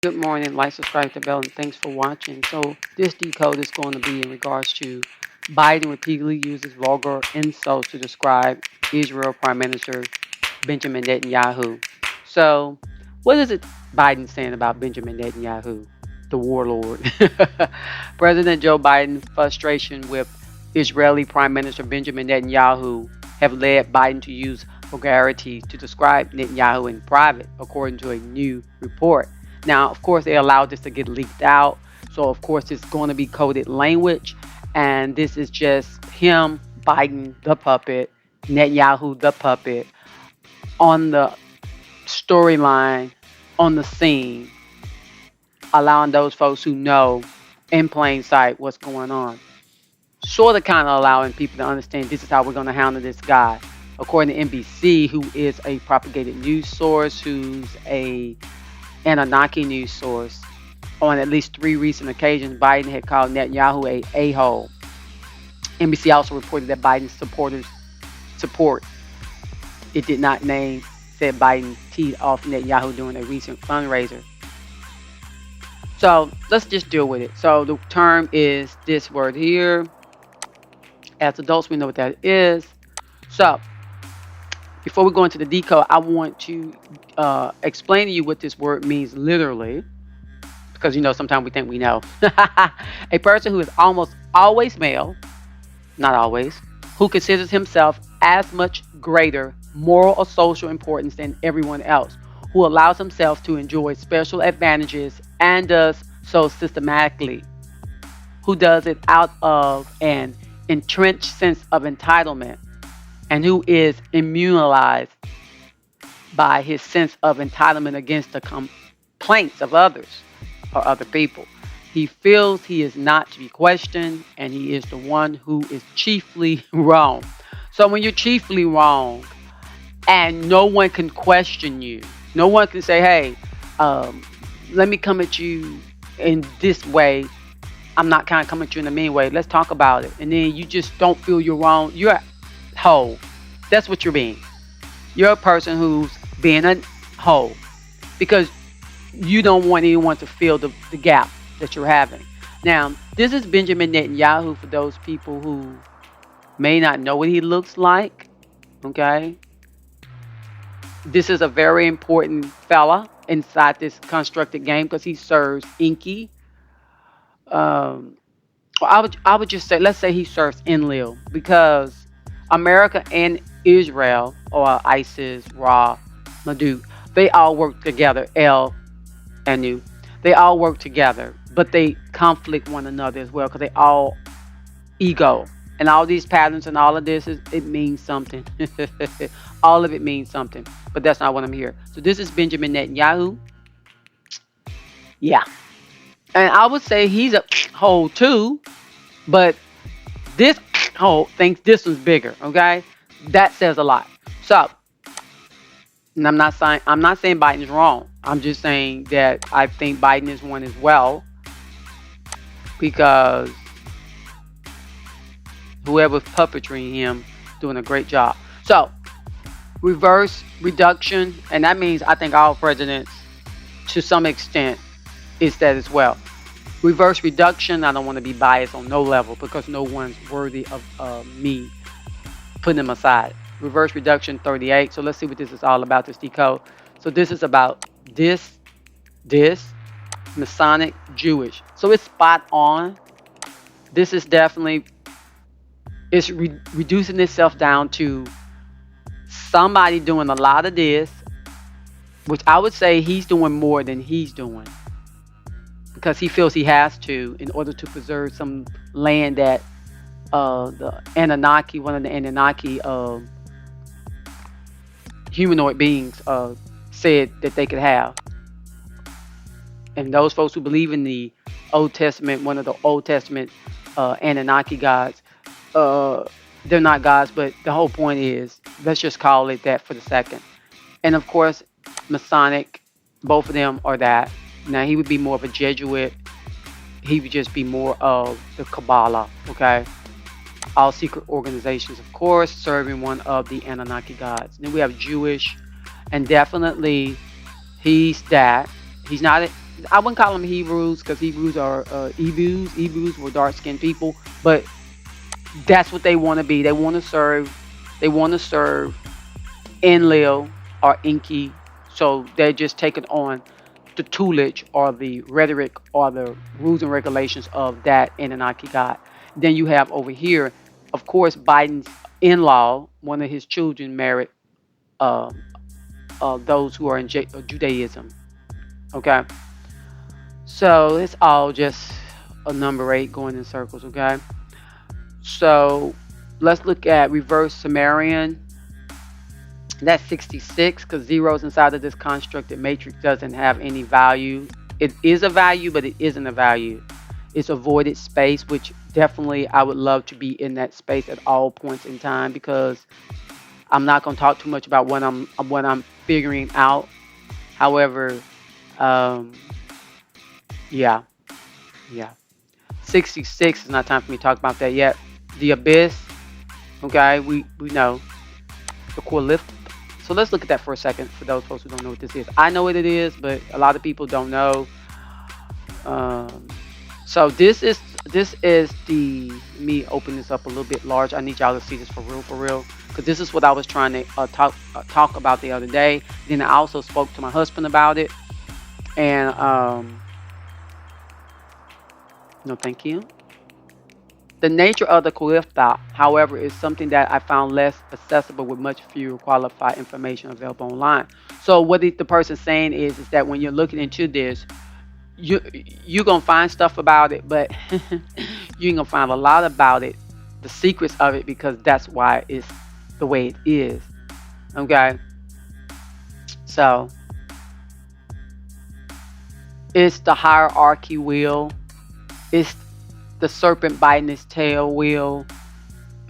Good morning, like, subscribe to the bell, and thanks for watching. So this decode is going to be in regards to Biden repeatedly uses vulgar insults to describe Israel Prime Minister Benjamin Netanyahu. So what is it Biden saying about Benjamin Netanyahu, the warlord? President Joe Biden's frustration with Israeli Prime Minister Benjamin Netanyahu have led Biden to use vulgarity to describe Netanyahu in private, according to a new report. Now, of course, they allowed this to get leaked out. So, of course, it's going to be coded language. And this is just him, Biden, the puppet, Netanyahu, the puppet, on the storyline, on the scene, allowing those folks who know in plain sight what's going on. Sort of kind of allowing people to understand this is how we're going to handle this guy. According to NBC, who is a propagated news source, who's a Anunnaki news source, on at least 3 recent occasions, Biden had called Netanyahu a a-hole. NBC also reported that Biden's supporters support. It did not name, said Biden teed off Netanyahu during a recent fundraiser. So let's just deal with it. So the term is this word here. As adults, we know what that is. So before we go into the decode, I want to explain to you what this word means literally, because sometimes we think we know. A person who is almost always male, not always, who considers himself as much greater moral or social importance than everyone else, who allows himself to enjoy special advantages and does so systematically, who does it out of an entrenched sense of entitlement, and who is immunized by his sense of entitlement against the complaints of others or other people. He feels he is not to be questioned, and he is the one who is chiefly wrong. So when you're chiefly wrong and no one can question you, no one can say, hey, let me come at you in this way. I'm not kind of coming at you in a mean way. Let's talk about it. And then you just don't feel you're wrong. You're a hoe. That's what you're being. You're a person who's being a hoe because you don't want anyone to feel the gap that you're having. Now, this is Benjamin Netanyahu for those people who may not know what he looks like. Okay? This is a very important fella inside this constructed game because he serves Inky. I would just say, let's say he serves Enlil, because America and Israel, or ISIS, Ra, Maduk, they all work together. El and Nu, they all work together, but they conflict one another as well because they all ego. And all these patterns and all of this, it means something. All of it means something, but that's not what I'm here. So this is Benjamin Netanyahu. Yeah. And I would say he's a hole too, but this hole thinks this one's bigger. Okay, that says a lot. So, and I'm not saying Biden's wrong. I'm just saying that I think Biden is one as well, because whoever's puppetry him doing a great job. So, reverse reduction, and that means I think all presidents, to some extent, is that as well. Reverse reduction, I don't want to be biased on no level because no one's worthy of me putting them aside. Reverse reduction 38. So let's see what this is all about, this decode. So this is about this, Masonic, Jewish. So it's spot on. This is definitely, it's reducing itself down to somebody doing a lot of this, which I would say he's doing more than he's doing, because he feels he has to in order to preserve some land that the Anunnaki, one of the Anunnaki humanoid beings said that they could have. And those folks who believe in the Old Testament, one of the Old Testament Anunnaki gods, they're not gods, but the whole point is, let's just call it that for the second. And of course, Masonic, both of them are that. Now, he would be more of a Jesuit. He would just be more of the KABBALAH, okay? All secret organizations, of course, serving one of the Anunnaki gods. Then we have Jewish, and definitely he's that. He's not I wouldn't call them Hebrews because Hebrews are Ebus. Ebus were dark skinned people, but that's what they want to be. They want to serve. They want to serve Enlil or Enki. So they're just taking on the toolage or the rhetoric or the rules and regulations of that Anunnaki god. Then you have over here, of course, Biden's in-law, one of his children married uh, those who are in Judaism. Okay, so it's all just a number eight going in circles. Okay, so let's look at reverse Sumerian. That's 66 because zeros inside of this constructed matrix doesn't have any value. It is a value, but it isn't a value. It's a voided space, which definitely I would love to be in that space at all points in time because I'm not going to talk too much about what I'm figuring out. However, um, yeah, yeah. 66 is not time for me to talk about that yet. The abyss, okay, we know the QLIPHOTH. So let's look at that for a second for those folks who don't know what this is. I know what it is, but a lot of people don't know. Um, so this is the me open this up a little bit large. I need y'all to see this for real, because this is what I was trying to talk about the other day. Then I also spoke to my husband about it, and no, thank you. The nature of the QLIPHOTH, however, is something that I found less accessible with much fewer qualified information available online. So what the person saying is that when you're looking into this, you're gonna find stuff about it, but you ain't gonna find a lot about it, the secrets of it, because that's why it's the way it is. Okay, so it's the hierarchy wheel. It's the serpent biting its tail wheel.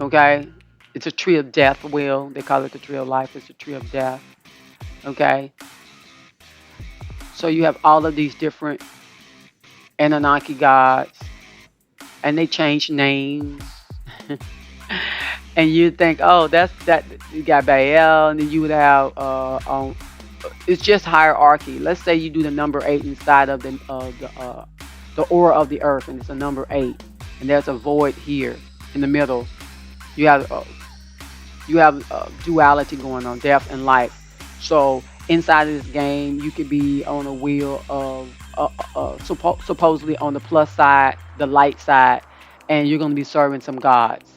Okay, it's a tree of death wheel. They call it the tree of life. It's a tree of death. Okay, so you have all of these different Anunnaki gods, and they change names. And you think, oh, that's that. You got Baal, and then you would have it's just hierarchy. Let's say you do the number eight inside of the aura of the earth, and it's a number eight, and there's a void here in the middle. You have duality going on, death and life. So inside of this game, you could be on a wheel of supposedly on the plus side, the light side, and you're going to be serving some gods.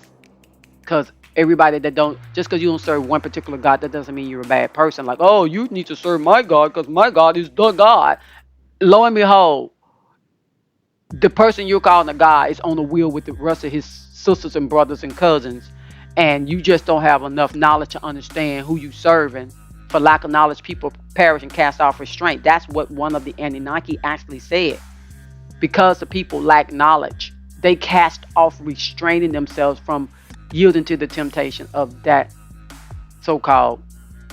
Because everybody that don't, just because you don't serve one particular god, that doesn't mean you're a bad person. Like, oh, you need to serve my god because my god is the god. Lo and behold, the person you're calling a god is on the wheel with the rest of his sisters and brothers and cousins, and you just don't have enough knowledge to understand who you serving. For lack of knowledge, people perish and cast off restraint. That's what one of the Anunnaki actually said. Because the people lack knowledge, they cast off restraining themselves from yielding to the temptation of that so-called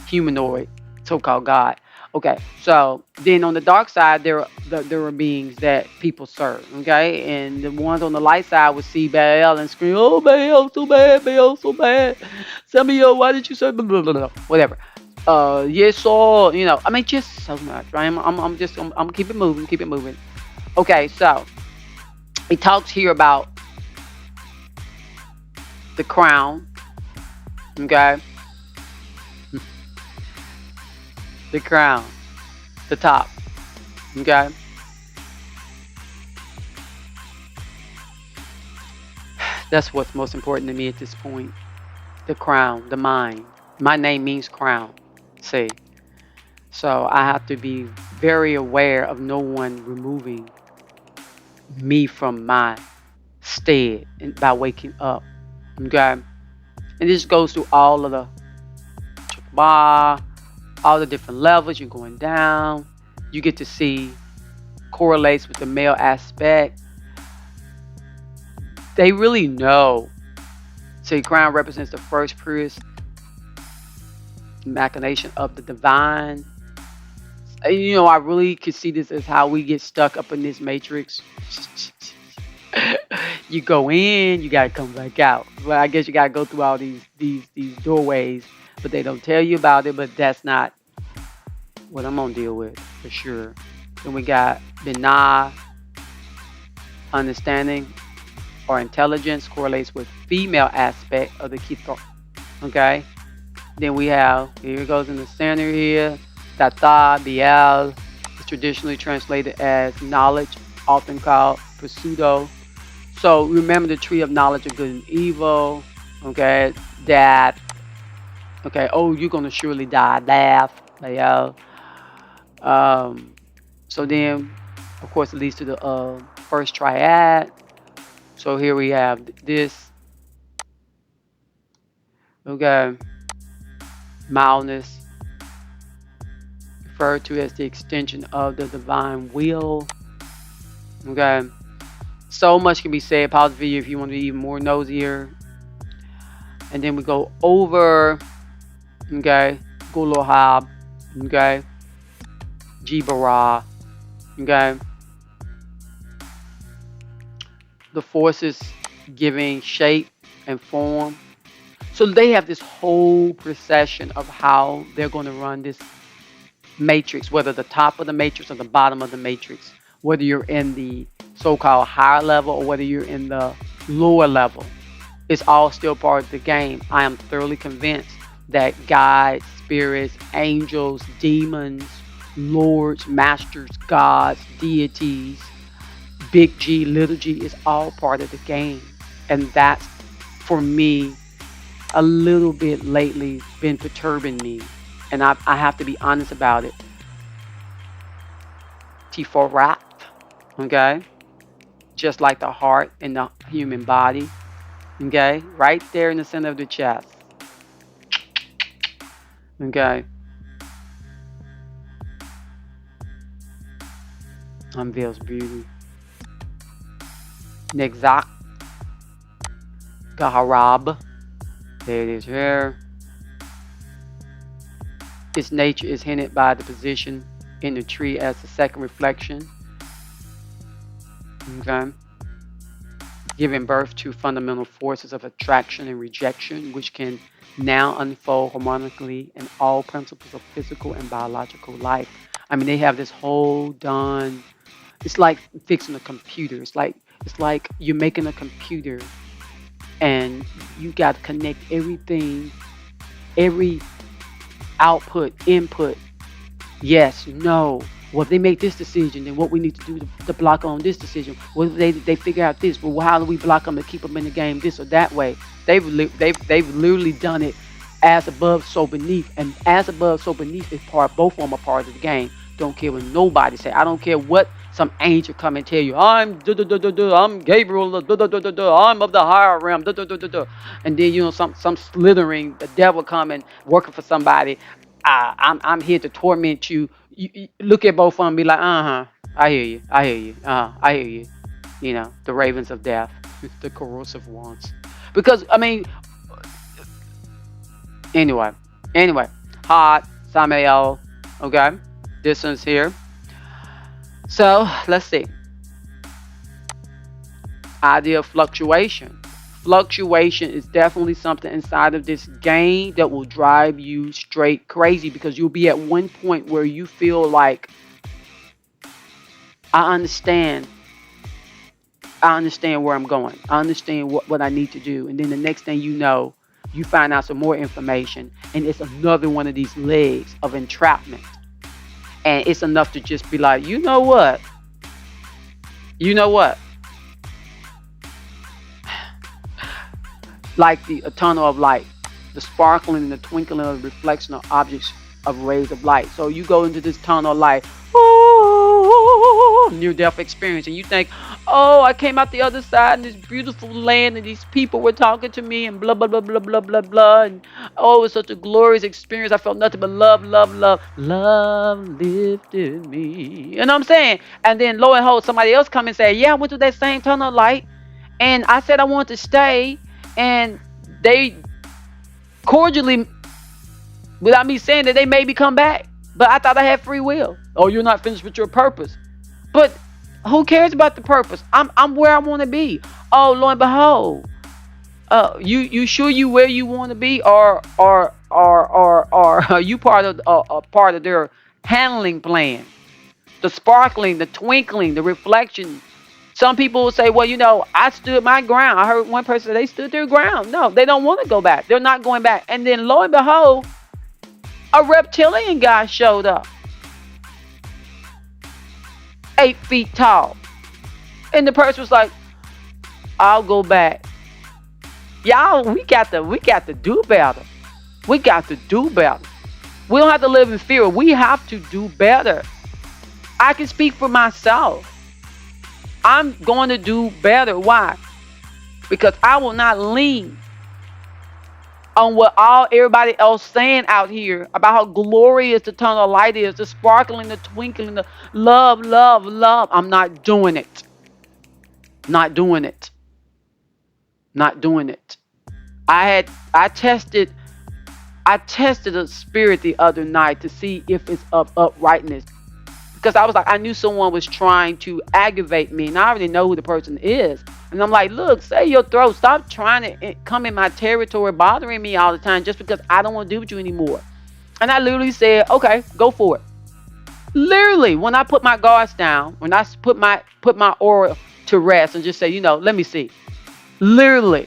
humanoid, so-called God. Okay, so then on the dark side, there are beings that people serve. Okay, and the ones on the light side would see Baal and scream, "Oh, Baal, so bad, Baal, so bad. Some of you, why did you serve?" Blah, blah, blah, blah. Whatever. Yes, so I mean, just so much, right? I'm keep it moving, keep it moving. Okay, so he talks here about the crown. Okay, the crown, the top. Okay, that's what's most important to me at this point. The crown, the mind. My name means crown. See, so I have to be very aware of no one removing me from my stead by waking up. Okay, and this goes through all of the bar, all the different levels. You're going down. You get to see correlates with the male aspect. They really know. See, crown represents the first purest machination of the divine. And, I really could see this as how we get stuck up in this matrix. You go in, you gotta come back out. Well, I guess you gotta go through all these doorways, but they don't tell you about it. But that's not what I'm gonna deal with for sure. Then we got Binah, understanding or intelligence correlates with female aspect of the Kito. Okay. Then we have, here it goes in the center here, Tata, Bial, is traditionally translated as knowledge, often called pseudo. So remember the tree of knowledge of good and evil. Okay. That, okay, oh, you're going to surely die. Laugh. Bial. Um, so then, of course, it leads to the first triad. So here we have this. Okay. Mildness, referred to as the extension of the divine will. Okay. So much can be said. Pause the video if you want to be even more nosier. And then we go over, okay, Gulohab, okay, Jibara, okay. The forces giving shape and form. So they have this whole procession of how they're going to run this matrix, whether the top of the matrix or the bottom of the matrix, whether you're in the so-called higher level or whether you're in the lower level. It's all still part of the game. I am thoroughly convinced that guides, spirits, angels, demons, lords, masters, gods, deities, big G, little g is all part of the game. And that's, for me, a little bit lately been perturbing me. And I have to be honest about it. Tiforat, okay? Just like the heart in the human body, okay? Right there in the center of the chest, okay? Unveils beauty. Nexak, Gaharab, there it is here. Its nature is hinted by the position in the tree as the second reflection, okay? Giving birth to fundamental forces of attraction and rejection, which can now unfold harmonically in all principles of physical and biological life. I mean, they have this whole done. It's like fixing a computer. It's like you're making a computer, and you got to connect everything, every output, input. Yes, no. Well, if they make this decision, then what we need to do to block on this decision? Well, if they figure out this, well, how do we block them to keep them in the game this or that way? They've literally done it as above, so beneath, and as above, so beneath is part. Both of them are part of the game. Don't care what nobody say. I don't care what some angel come and tell you. I'm Gabriel. I'm of the higher realm. And then some slithering the devil coming working for somebody. I'm here to torment you. You look at both of them and be like, I hear you. I hear you. I hear you. You know, the ravens of death, the corrosive ones. Because, I mean, anyway, hot, Samael, okay, distance here. So, let's see. Idea of fluctuation. Fluctuation is definitely something inside of this game that will drive you straight crazy, because you'll be at one point where you feel like, I understand where I'm going. I understand what I need to do. And then the next thing you know, you find out some more information, and it's another one of these legs of entrapment. And it's enough to just be like, you know what? Like the tunnel of light, the sparkling and the twinkling of the reflection of objects of rays of light. So you go into this tunnel of light, near-death experience, and you think, oh, I came out the other side in this beautiful land, and these people were talking to me, and blah, blah, blah, blah, blah, blah, blah, and oh, it was such a glorious experience. I felt nothing but love, love, love. Love lifted me. You know what I'm saying? And then, lo and behold, somebody else come and say, yeah, I went through that same tunnel of light, and I said I wanted to stay, and they cordially, without me saying that, they made me come back. But I thought I had free will. Oh, you're not finished with your purpose. But who cares about the purpose? I'm where I want to be. Oh, lo and behold, you sure you where you want to be, or are you part of their handling plan? the sparkling, the twinkling, the reflection. Some people will say, well, I stood my ground. I heard one person say they stood their ground. No, they don't want to go back. They're not going back. And then lo and behold, a reptilian guy showed up, 8 feet tall. And the person was like, I'll go back. Y'all, we got to do better. We got to do better. We don't have to live in fear. We have to do better. I can speak for myself. I'm going to do better. Why? Because I will not lean on what everybody else saying out here about how glorious the tunnel of light is, the sparkling, the twinkling, the love, love, love. I'm not doing it. Not doing it. Not doing it. I tested a spirit the other night to see if it's of uprightness. Because I was like, I knew someone was trying to aggravate me, and I already know who the person is. And I'm like, look, say your throat. Stop trying to come in my territory, bothering me all the time just because I don't want to do with you anymore. And I literally said, okay, go for it. Literally, when I put my guards down, when I put my aura to rest and just say, let me see. Literally.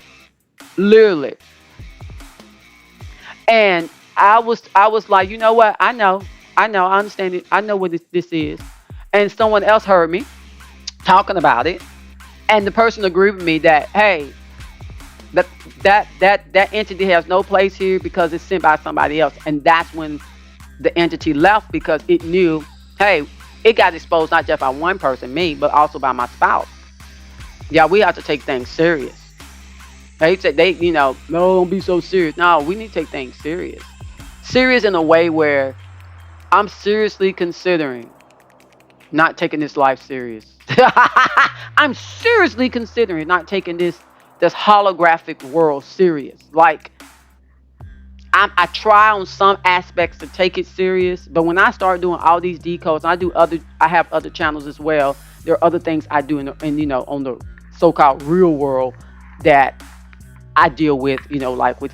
And I was like, you know what? I know, I understand it. I know what this is. And someone else heard me talking about it. And the person agreed with me that, hey, that entity has no place here because it's sent by somebody else. And that's when the entity left, because it knew, hey, it got exposed not just by one person, me, but also by my spouse. Yeah, we have to take things serious. They said no, don't be so serious. No, we need to take things serious. Serious in a way where I'm seriously considering not taking this life serious. I'm seriously considering not taking this holographic world serious. Like, I try on some aspects to take it serious, but when I start doing all these decodes, I have other channels as well. There are other things I do on the so-called real world that I deal with, like with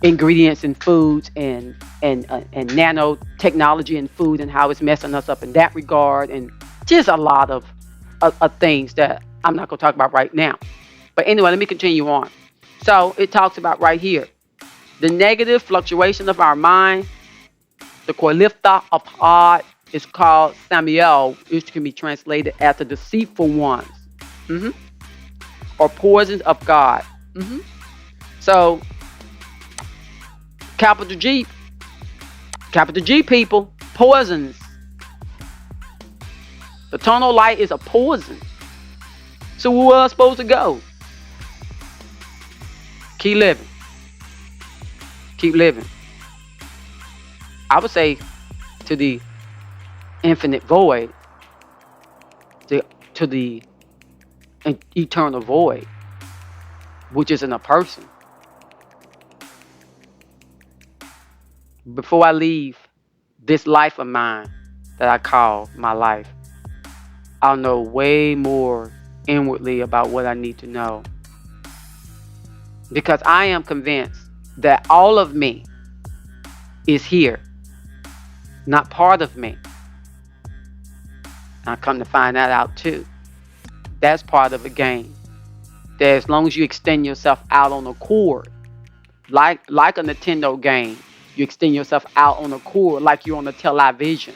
ingredients in foods and nanotechnology in food and how it's messing us up in that regard, and just a lot of things that I'm not going to talk about right now. But anyway, let me continue on. So it talks about right here, the negative fluctuation of our mind. The QLIPHOTH is called Samuel, which can be translated as the deceitful ones, or poisons of God. So, capital G people, poisons. The tunnel light is a poison. So where am I supposed to go? Keep living. Keep living. I would say to the infinite void, to the eternal void, which isn't a person. Before I leave this life of mine that I call my life, I'll know way more inwardly about what I need to know. Because I am convinced that all of me is here, not part of me. I come to find that out too. That's part of the game. That as long as you extend yourself out on a cord, like a Nintendo game, you extend yourself out on a cord like you're on a television.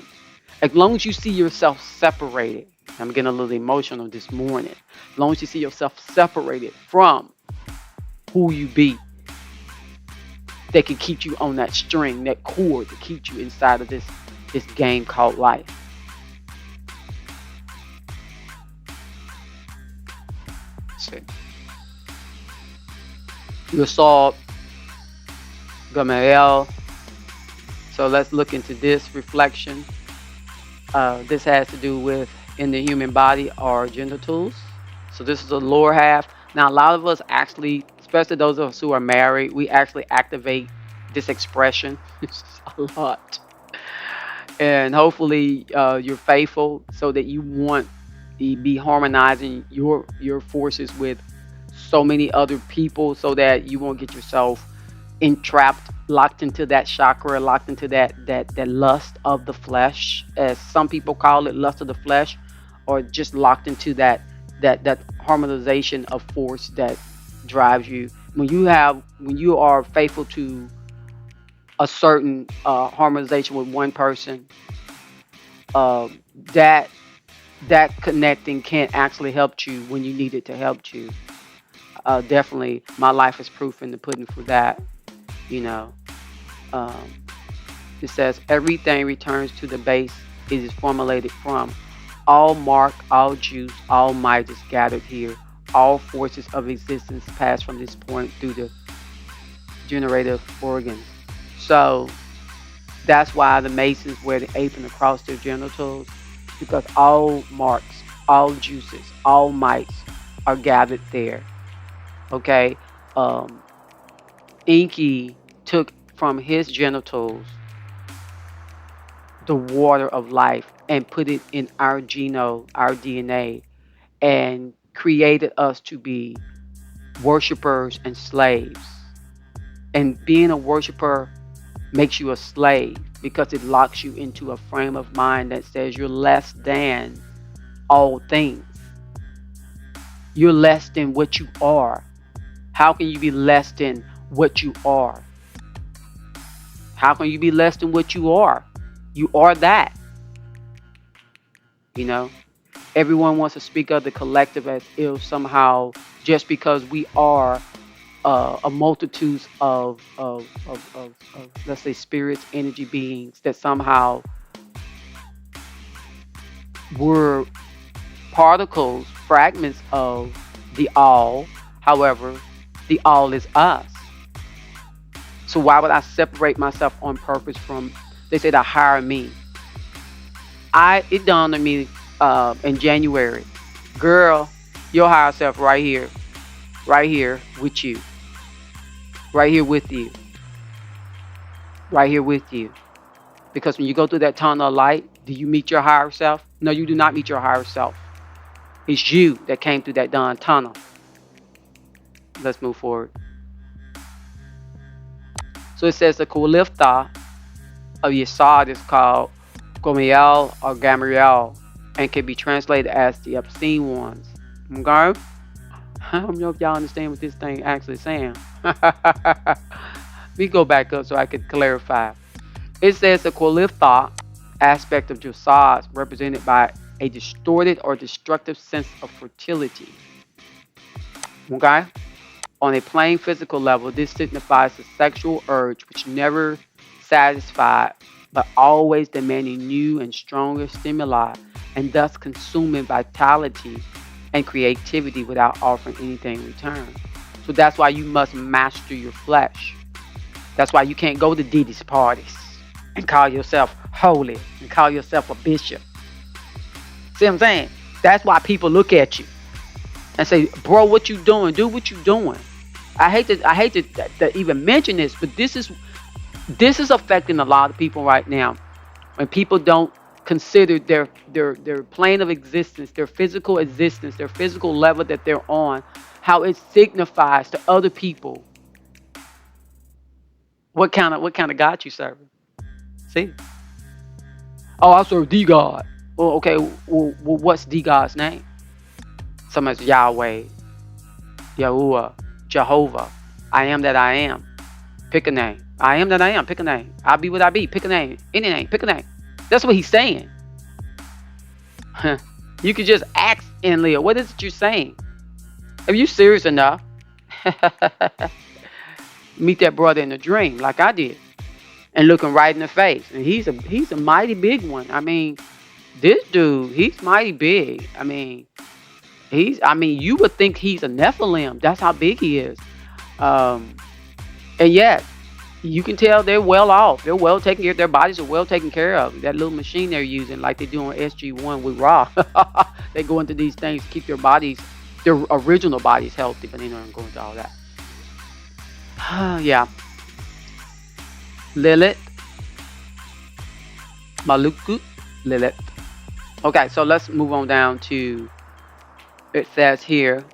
As long as you see yourself separated, I'm getting a little emotional this morning. As long as you see yourself separated from who you be, that can keep you on that string, that cord to keep you inside of this game called life. See. Your salt, Gamaliel. So let's look into this reflection. This has to do with in the human body are genitals. So this is the lower half. Now a lot of us actually, especially those of us who are married, we actually activate this expression. It's a lot. And hopefully you're faithful so that you want to be harmonizing your forces with so many other people so that you won't get yourself entrapped locked into that chakra, locked into that lust of the flesh, as some people call it, lust of the flesh, or just locked into that harmonization of force that drives you. When you are faithful to a certain harmonization with one person, uh, that that connecting can actually help you when you need it to help you. Definitely, my life is proof in the pudding for that. You know, um, it says everything returns to the base it is formulated from. All mark, all juice, all might is gathered here. All forces of existence pass from this point through the generative organs. So that's why the Masons wear the apron across their genitals, because all marks, all juices, all mites are gathered there. Okay? Um, Inky took from his genitals the water of life and put it in our genome, our DNA, and created us to be worshipers and slaves. And being a worshiper makes you a slave because it locks you into a frame of mind that says you're less than all things. You're less than what you are. How can you be less than what you are? How can you be less than what you are? You are that. You know, everyone wants to speak of the collective as if somehow just because we are a multitude of let's say spirits, energy beings, that somehow we're particles, fragments of the all. However, the all is us. So why would I separate myself on purpose from, they say, the higher me? It dawned on me in January, girl, your higher self right here with you, right here with you, right here with you. Because when you go through that tunnel of light, do you meet your higher self? No, you do not meet your higher self. It's you that came through that darn tunnel. Let's move forward. So it says the QLIPHOTH of Yesod is called Gomiel or Gamriel and can be translated as the obscene ones. Okay? I don't know if y'all understand what this thing actually saying. Let me go back up so I can clarify. It says the QLIPHOTH aspect of Yesod represented by a distorted or destructive sense of fertility. Okay? On a plain physical level, this signifies the sexual urge which never satisfied, but always demanding new and stronger stimuli, and thus consuming vitality and creativity without offering anything in return. So that's why you must master your flesh. That's why you can't go to Diddy's parties and call yourself holy and call yourself a bishop. See what I'm saying? That's why people look at you and say, bro, what you doing? Do what you doing. I hate to even mention this, but this is affecting a lot of people right now. When people don't consider their plane of existence, their physical existence, their physical level that they're on, how it signifies to other people what kind of God you serve. See? Oh, I serve the God. Well, okay. Well, what's the God's name? Somebody's Yahweh, Yahuwah, Jehovah. I am that I am. Pick a name. I am that I am. Pick a name. I be what I be. Pick a name. Any name. Pick a name. That's what he's saying. You could just ask in Leo. What is it you're saying? If you serious enough, meet that brother in a dream like I did, and look him right in the face. And he's a mighty big one. I mean, this dude, he's mighty big. I mean, you would think he's a Nephilim. That's how big he is. And yet, you can tell they're well off. They're well taken care of. Their bodies are well taken care of. That little machine they're using, like they do on SG1 with Raw. They go into these things to keep their original bodies healthy, but they don't go into all that. Yeah. Lilith. Maluku. Lilith. Okay, so let's move on down to, it says here,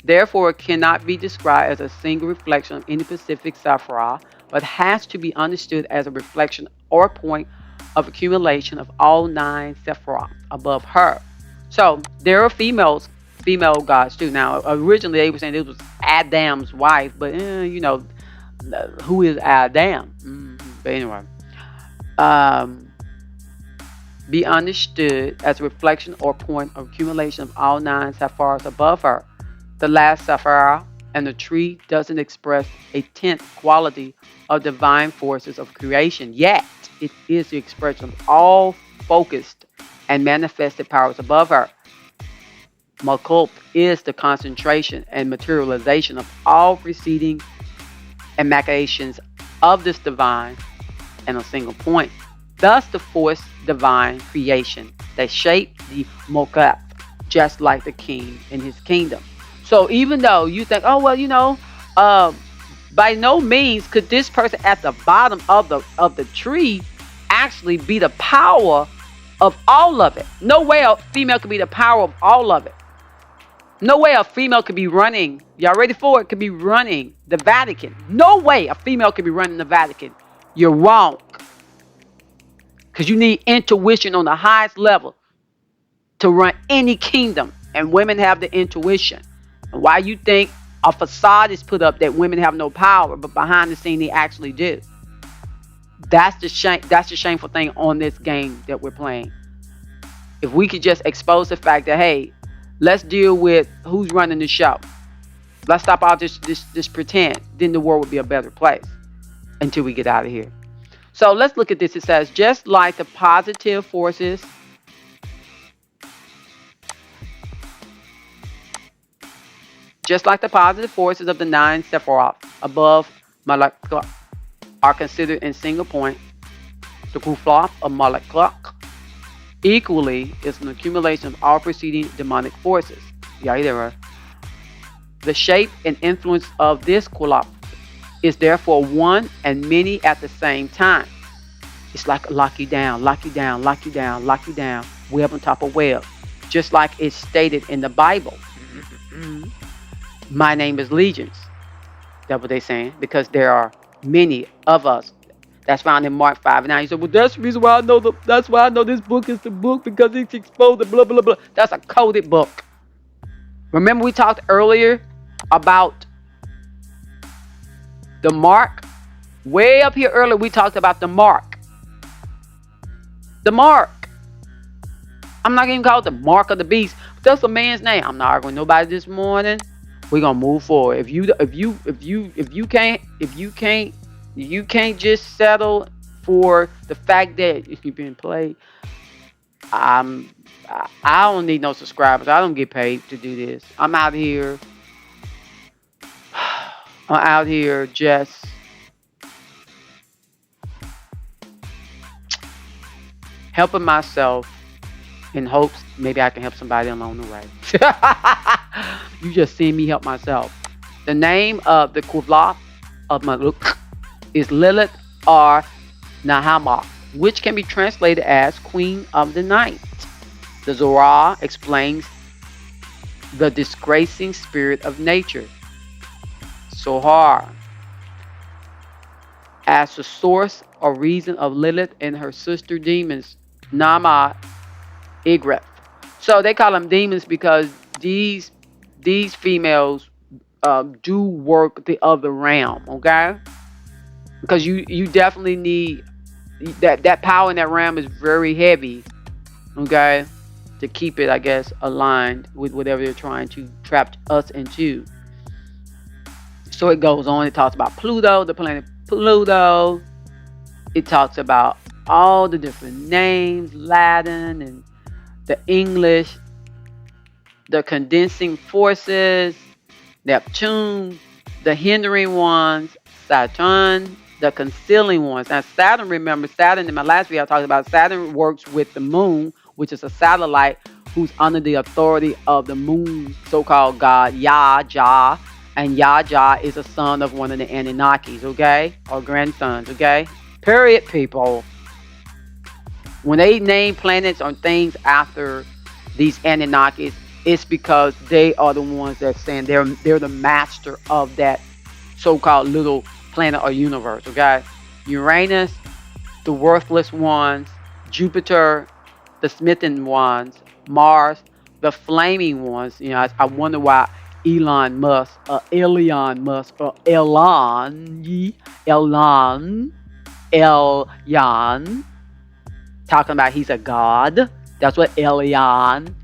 Therefore, it cannot be described as a single reflection of any specific Sephirah, but has to be understood as a reflection or point of accumulation of all 9 Sephirah above her. So there are female gods too. Now, originally they were saying this was Adam's wife, but who is Adam? But anyway, um, be understood as a reflection or point of accumulation of all 9 Sephiras above her. The last Sephirah and the tree doesn't express a 10th quality of divine forces of creation, yet it is the expression of all focused and manifested powers above her. Malkuth is the concentration and materialization of all preceding emanations of this divine in a single point. Thus, the force divine creation that shaped the Malkuth, just like the king in his kingdom. So even though you think, oh well, by no means could this person at the bottom of the tree actually be the power of all of it. No way a female could be the power of all of it. No way a female could be running. Y'all ready for it? Could be running the Vatican. No way a female could be running the Vatican. You're wrong. Because you need intuition on the highest level to run any kingdom. And women have the intuition. And why you think a facade is put up that women have no power, but behind the scene they actually do. That's the shameful thing on this game that we're playing. If we could just expose the fact that, hey, let's deal with who's running the show. Let's stop all this pretend. Then the world would be a better place until we get out of here. So let's look at this. It says, just like the positive forces of the 9 Sephiroth above Malak are considered in single point, the QLIPHOTH of Malak equally is an accumulation of all preceding demonic forces. The shape and influence of this QLIPHOTH is therefore one and many at the same time. It's like lock you down, lock you down, lock you down, lock you down, web on top of web. Just like it's stated in the Bible. My name is Legions. That's what they're saying. Because there are many of us. That's found in Mark 5:9. You said, well, that's the reason why I know that's why I know this book is the book, because it's exposed to blah blah blah. That's a coded book. Remember we talked earlier about the mark? Way up here earlier we talked about the mark. The mark. I'm not even called the mark of the beast. That's a man's name. I'm not arguing with nobody this morning. We're gonna move forward. If you can't just settle for the fact that you've been played. I don't need no subscribers. I don't get paid to do this. I'm out here just helping myself in hopes maybe I can help somebody along the way. You just seen me help myself. The name of the QLIPHOTH of Maluk is Lilith or Nahama, which can be translated as Queen of the Night. The Zohar explains the disgracing spirit of nature, Sohar, as the source or reason of Lilith and her sister demons, Nama, Igreth. So they call them demons because these females do work the other realm, okay? Because you definitely need that power in that realm is very heavy, okay, to keep it, I guess, aligned with whatever they're trying to trap us into. So it goes on. It talks about Pluto, the planet Pluto. It talks about all the different names, Latin and the English, the condensing forces, Neptune, the hindering ones, Saturn, the concealing ones. Now Saturn, remember Saturn, in my last video I talked about Saturn works with the moon, which is a satellite who's under the authority of the moon, so-called god Jah. And Jah is a son of one of the Anunnakis, okay? Or grandsons, okay? Period, people. When they name planets or things after these Anunnakis, it's because they are the ones that saying they're the master of that so-called little planet or universe. Okay, Uranus, the worthless ones; Jupiter, the smithing ones; Mars, the flaming ones. I wonder why Elon Musk, Elon Musk, or Elon, talking about he's a god. That's what Elon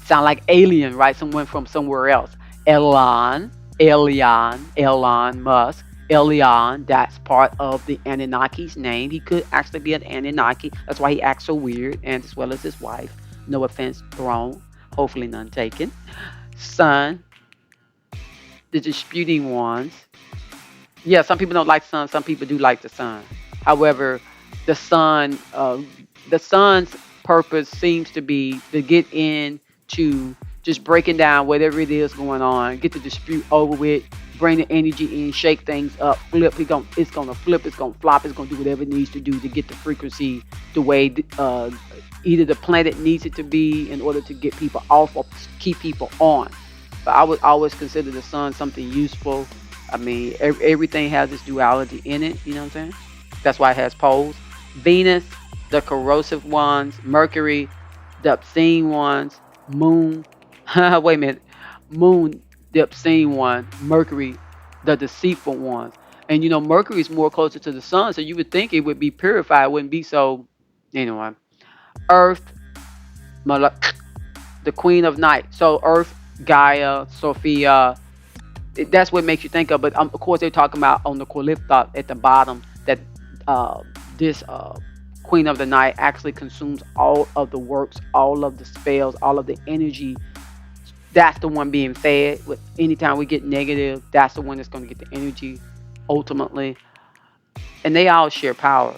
sound like, alien, right? Someone from somewhere else. Elon Musk. Elon, that's part of the Anunnaki's name. He could actually be an Anunnaki. That's why he acts so weird, and as well as his wife. No offense thrown. Hopefully none taken. Sun, the disputing ones. Yeah, some people don't like the sun. Some people do like the sun. However, the sun, the sun's purpose seems to be to get into just breaking down whatever it is going on, get the dispute over with, bring the energy in, shake things up, flip. It's gonna flip. It's gonna flop. It's gonna do whatever it needs to do to get the frequency the way either the planet needs it to be in order to get people off or keep people on. But I would always consider the sun something useful. I mean, everything has its duality in it. You know what I'm saying? That's why it has poles. Venus, the corrosive ones. Mercury, the obscene ones. Moon, wait a minute. Moon, the obscene one. Mercury, the deceitful ones. And Mercury is more closer to the sun, so you would think it would be purified. It wouldn't be so. Anyway, Earth, the queen of night. So Earth, Gaia, Sophia, that's what makes you think of. But of course, they're talking about on the QLIPHOTH at the bottom that uh, this Queen of the Night actually consumes all of the works, all of the spells, all of the energy. That's the one being fed. With anytime we get negative, that's the one that's going to get the energy ultimately. And they all share power.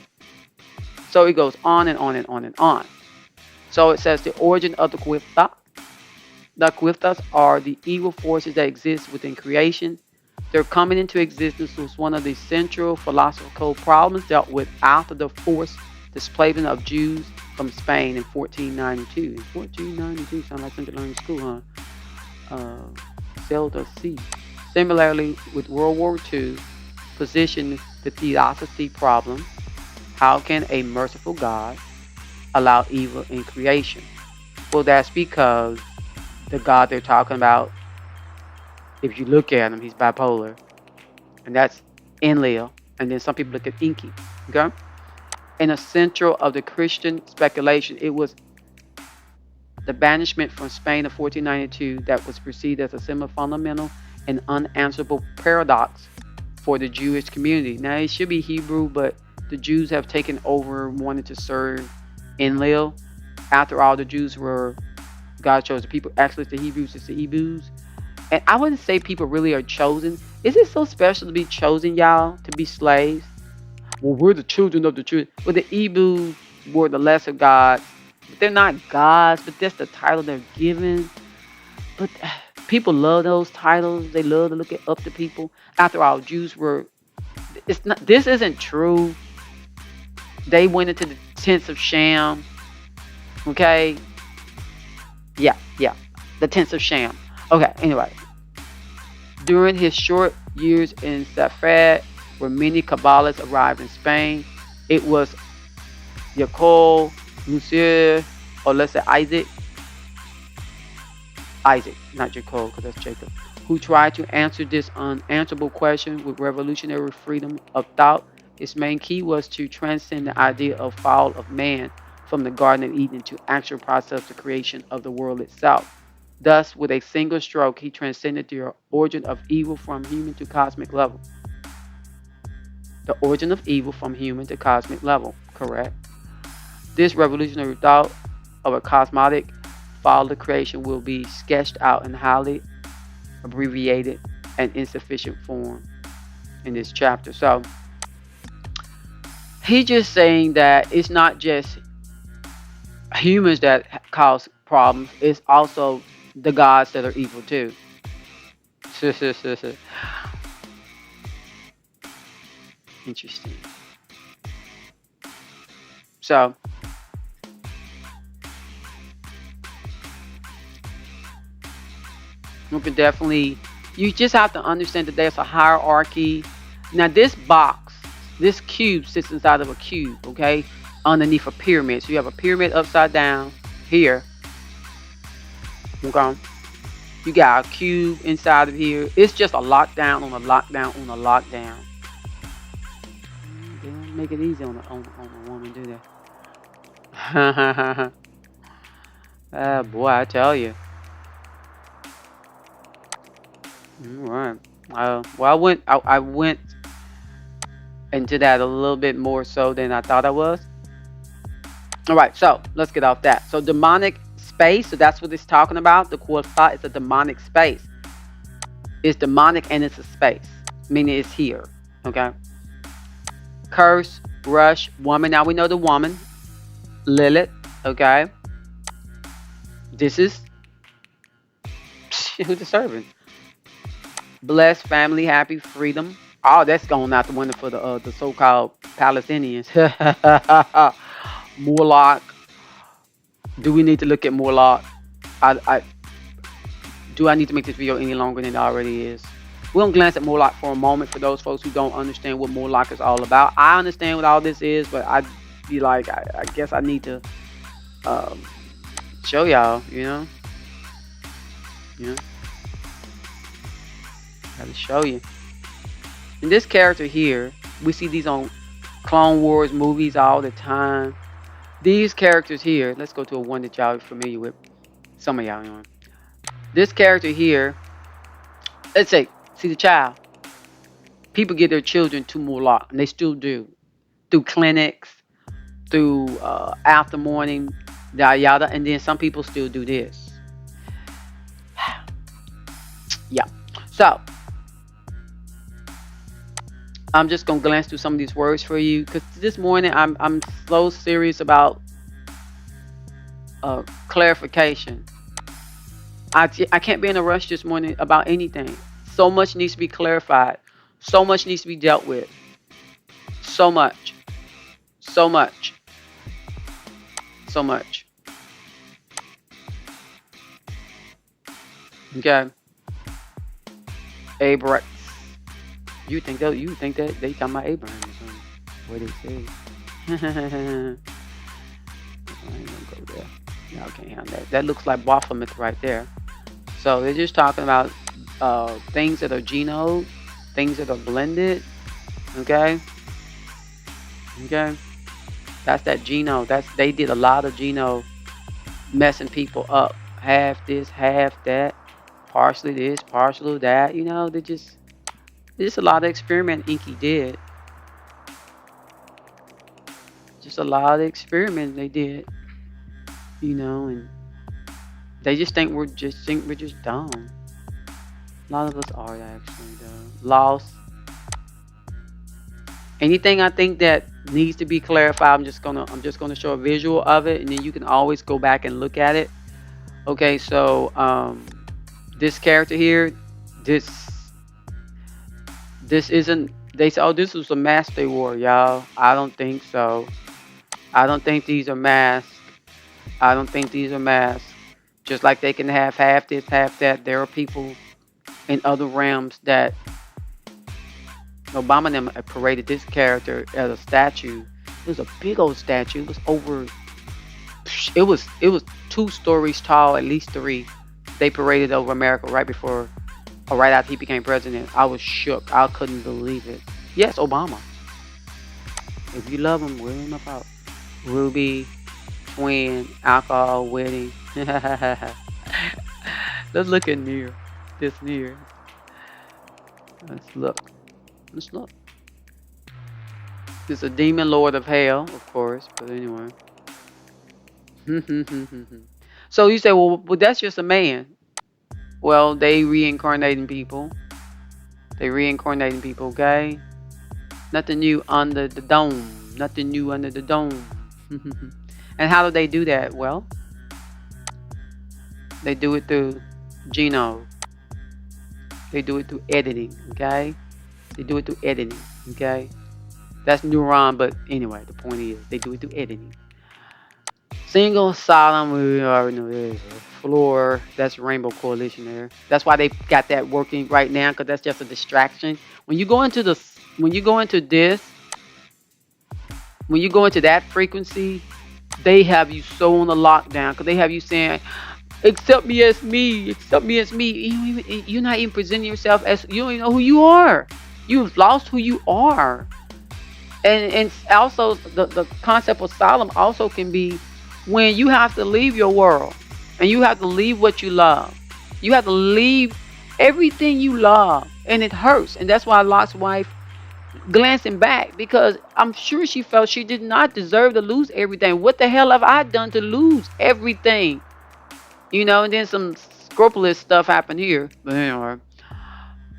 So it goes on and on and on and on. So it says the origin of the QLIPHOTH. The QLIPHOTHs are the evil forces that exist within creation. Their coming into existence was one of the central philosophical problems dealt with after the forced displacement of Jews from Spain in 1492. In 1492, sounds like something learned in school, huh? Zelda C. Similarly, with World War II, positioned the theosophy problem. How can a merciful God allow evil in creation? Well, that's because the God they're talking about, if you look at him, he's bipolar, and that's Enlil. And then some people look at Enki. Okay, in the central of the Christian speculation, it was the banishment from Spain of 1492 that was perceived as a semi-fundamental and unanswerable paradox for the Jewish community. Now it should be Hebrew, but the Jews have taken over, wanted to serve Enlil. After all, the Jews were God chose the people. Actually, it's the Hebrews. It's the Hebrews. And I wouldn't say people really are chosen. Is it so special to be chosen, y'all, to be slaves? Well, we're the children of the truth. Well, the Hebrews were the lesser gods. But they're not gods, but that's the title they're given. But people love those titles. They love to look up to people. After all, Jews were. It's not. This isn't true. They went into the tents of Shem. Okay. Yeah. The tents of Shem. Okay. Anyway, during his short years in Safed, where many Kabbalists arrived in Spain, it was Jacob, Monsieur, or let's say Isaac, not Jacob, because that's Jacob, who tried to answer this unanswerable question with revolutionary freedom of thought. His main key was to transcend the idea of fall of man from the Garden of Eden to actual process of creation of the world itself. Thus, with a single stroke, he transcended the origin of evil from human to cosmic level. The origin of evil from human to cosmic level, correct? This revolutionary thought of a cosmic fall of creation will be sketched out in highly abbreviated and insufficient form in this chapter. So he's just saying that it's not just humans that cause problems, it's also the gods that are evil too. Interesting. So You can definitely, you just have to understand that there's a hierarchy. Now this box, this cube sits inside of a cube, okay? Underneath a pyramid. So you have a pyramid upside down here. Okay. You got a cube inside of here. It's just a lockdown on a lockdown on a lockdown. They don't make it easy on a woman, do they? Ah, boy, I tell you. All right. Well, I went into that a little bit more so than I thought I was. All right, so let's get off that. So demonic space. So that's what it's talking about. The QLIPHOTH is a demonic space. It's demonic and it's a space, meaning it's here. Okay. Curse, rush, woman. Now we know the woman, Lilith. Okay. This is who's the servant. Blessed, family, happy, freedom. Oh, that's going out the window for the so-called Palestinians. Morlock. Do we need to look at Morlock? I do I need to make this video any longer than it already is? We're gonna glance at Morlock for a moment for those folks who don't understand what Morlock is all about. I understand what all this is, but I'd be like, I guess I need to show y'all, you know? Yeah. Gotta show you. And this character here, we see these on Clone Wars movies all the time. These characters here, let's go to a one that y'all are familiar with. Some of y'all know. This character here, let's say, see the child. People get their children to Morlock, and they still do. Through clinics, through after morning, yada yada, and then some people still do this. Yeah. So, I'm just gonna glance through some of these words for you because this morning I'm so serious about clarification. I can't be in a rush this morning about anything. So much needs to be clarified. So much needs to be dealt with. So much. So much. So much. Okay. Abraham. You think that they talking about Abraham or something? What they say? I ain't gonna go there. Y'all can't handle that. That looks like Baphomet right there. So they're just talking about things that are genome, things that are blended. Okay. Okay. That's that genome. They did a lot of genome messing people up. Half this, half that, partially this, partially that. You know, there's a lot of experiment Inky did. Just a lot of experiments they did. You know, and they just think we're just dumb. A lot of us are actually though. Lost. Anything I think that needs to be clarified, I'm just gonna show a visual of it, and then you can always go back and look at it. Okay, so this character here, this isn't. They say, oh, this was a mask they wore, y'all. I don't think so. I don't think these are masks. I don't think these are masks. Just like they can have half this, half that. There are people in other realms that Obama and them paraded this character as a statue. It was a big old statue. It was over. It was 2 stories tall, at least 3. They paraded over America right before, or right after he became president. I was shook. I couldn't believe it. Yes, Obama. If you love him, wear him out. Ruby, twin, alcohol, wedding. Let's look at near. This near. Let's look. Let's look. It's a demon lord of hell, of course, but anyway. So you say, well, that's just a man. Well, they reincarnating people. They reincarnating people, okay? Nothing new under the dome. Nothing new under the dome. And how do they do that? Well, they do it through genome. They do it through editing, okay? They do it through editing, okay? That's neuron, but anyway, the point is they do it through editing. Single, solemn, we already know this. Floor, that's Rainbow Coalition there. That's why they got that working right now, because that's just a distraction. When you go into the, when you go into this, when you go into that frequency, they have you so on a lockdown, because they have you saying, accept me as me, accept me as me. You're not even presenting yourself as, you don't even know who you are. You've lost who you are. And also the concept of solemn also can be when you have to leave your world and you have to leave what you love. You have to leave everything you love, and it hurts. And that's why Lot's wife glancing back, because I'm sure she felt she did not deserve to lose everything. What the hell have I done to lose everything? You know, and then some scrupulous stuff happened here. But anyway,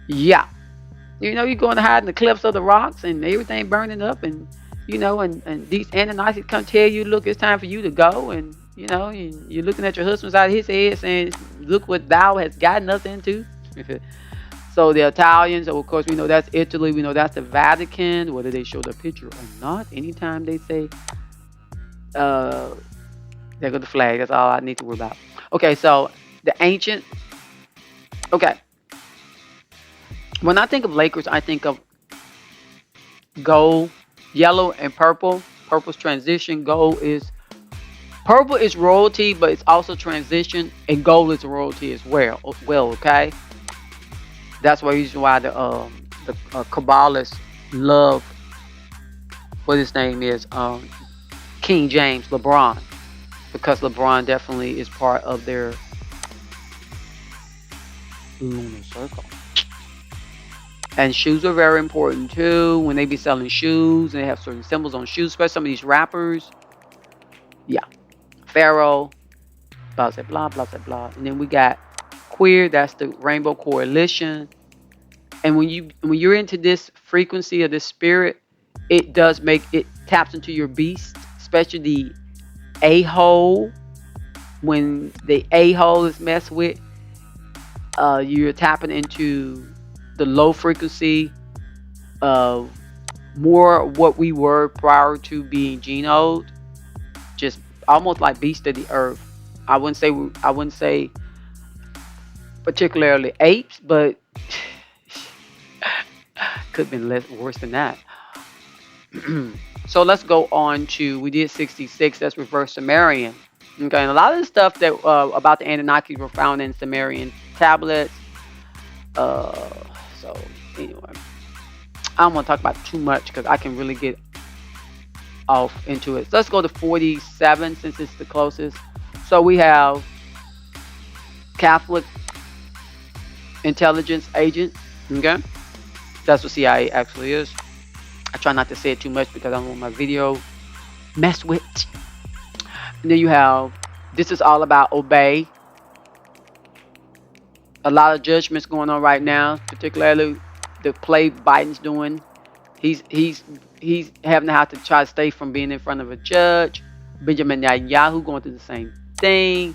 yeah. You know, you're going to hide in the cliffs of the rocks and everything burning up, and you know, and these Anunnaki come tell you, look, it's time for you to go, and you know, and you're looking at your husband's out of his head saying, look what thou has gotten us into. So the Italians, of course, we know that's Italy, we know that's the Vatican, whether they show the picture or not. Anytime they say, there goes the flag, that's all I need to worry about. Okay, so the ancient, okay. When I think of Lakers, I think of gold, yellow, and purple. Purple's transition. Purple is royalty, but it's also transition, and gold is royalty as well. Okay, that's why reason why the Kabbalists love what his name is, King James, LeBron, because LeBron definitely is part of their lunar circle. And shoes are very important too. When they be selling shoes and they have certain symbols on shoes, especially some of these rappers. Yeah. Pharaoh, blah, blah, blah, blah, blah, blah. And then we got queer, that's the Rainbow Coalition. And when you're into this frequency of this spirit, it does make, it taps into your beast, especially the a-hole. When the a-hole is messed with, you're tapping into the low frequency of more what we were prior to being genoed, just almost like beast of the earth. I wouldn't say particularly apes, but could have been worse than that. So let's go on to, we did 66, that's reverse Sumerian. Okay, and a lot of the stuff that about the Anunnaki were found in Sumerian tablets. So anyway, I don't want to talk about too much because I can really get off into it. So let's go to 47 since it's the closest. So we have Catholic intelligence agent. Okay, that's what CIA actually is. I try not to say it too much because I don't want my video messed with. And then you have, this is all about obey. A lot of judgments going on right now, particularly the play Biden's doing. He's having to have to try to stay from being in front of a judge. Benjamin Netanyahu going through the same thing.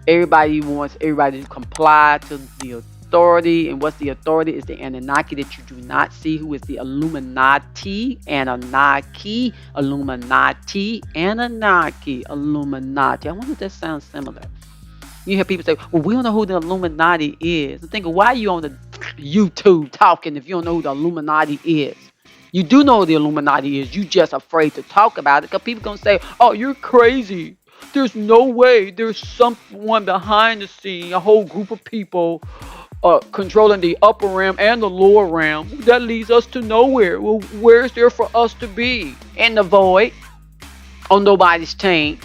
Everybody wants everybody to comply to the authority. And what's the authority? Is the Anunnaki that you do not see, who is the Illuminati. Anunnaki, Illuminati, Anunnaki, Illuminati. I wonder if that sounds similar. You hear people say, well, we don't know who the Illuminati is. I'm thinking, why are you on the YouTube talking if you don't know who the Illuminati is? You do know who the Illuminati is. You just afraid to talk about it because people going to say, oh, you're crazy. There's no way. There's someone behind the scene, a whole group of people controlling the upper realm and the lower realm. That leads us to nowhere. Well, where's there for us to be? In the void, on nobody's chain.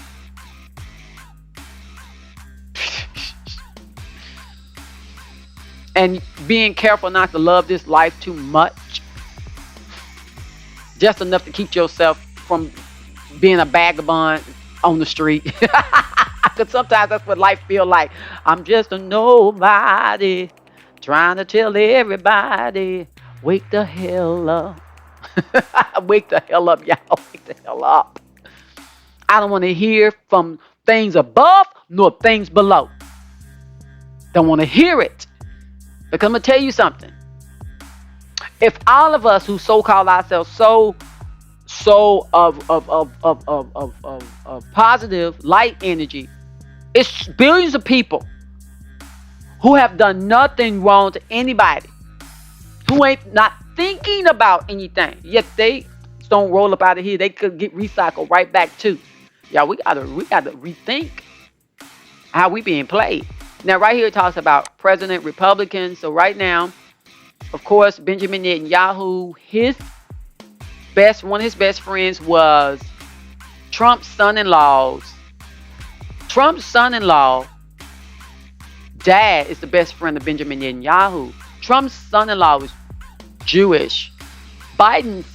And being careful not to love this life too much. Just enough to keep yourself from being a vagabond on the street. Because sometimes that's what life feels like. I'm just a nobody trying to tell everybody, wake the hell up. Wake the hell up, y'all. Wake the hell up. I don't want to hear from things above nor things below. Don't want to hear it. Because I'm going to tell you something. If all of us who so-called ourselves so so of positive light energy. It's billions of people who have done nothing wrong to anybody, who ain't not thinking about anything, yet they don't roll up out of here. They could get recycled right back too. Yeah, we gotta rethink how we being played. Now, right here it talks about President Republicans. So right now, of course, Benjamin Netanyahu, one of his best friends was Trump's son-in-law's. Trump's son-in-law dad is the best friend of Benjamin Netanyahu. Trump's son-in-law is Jewish. Biden's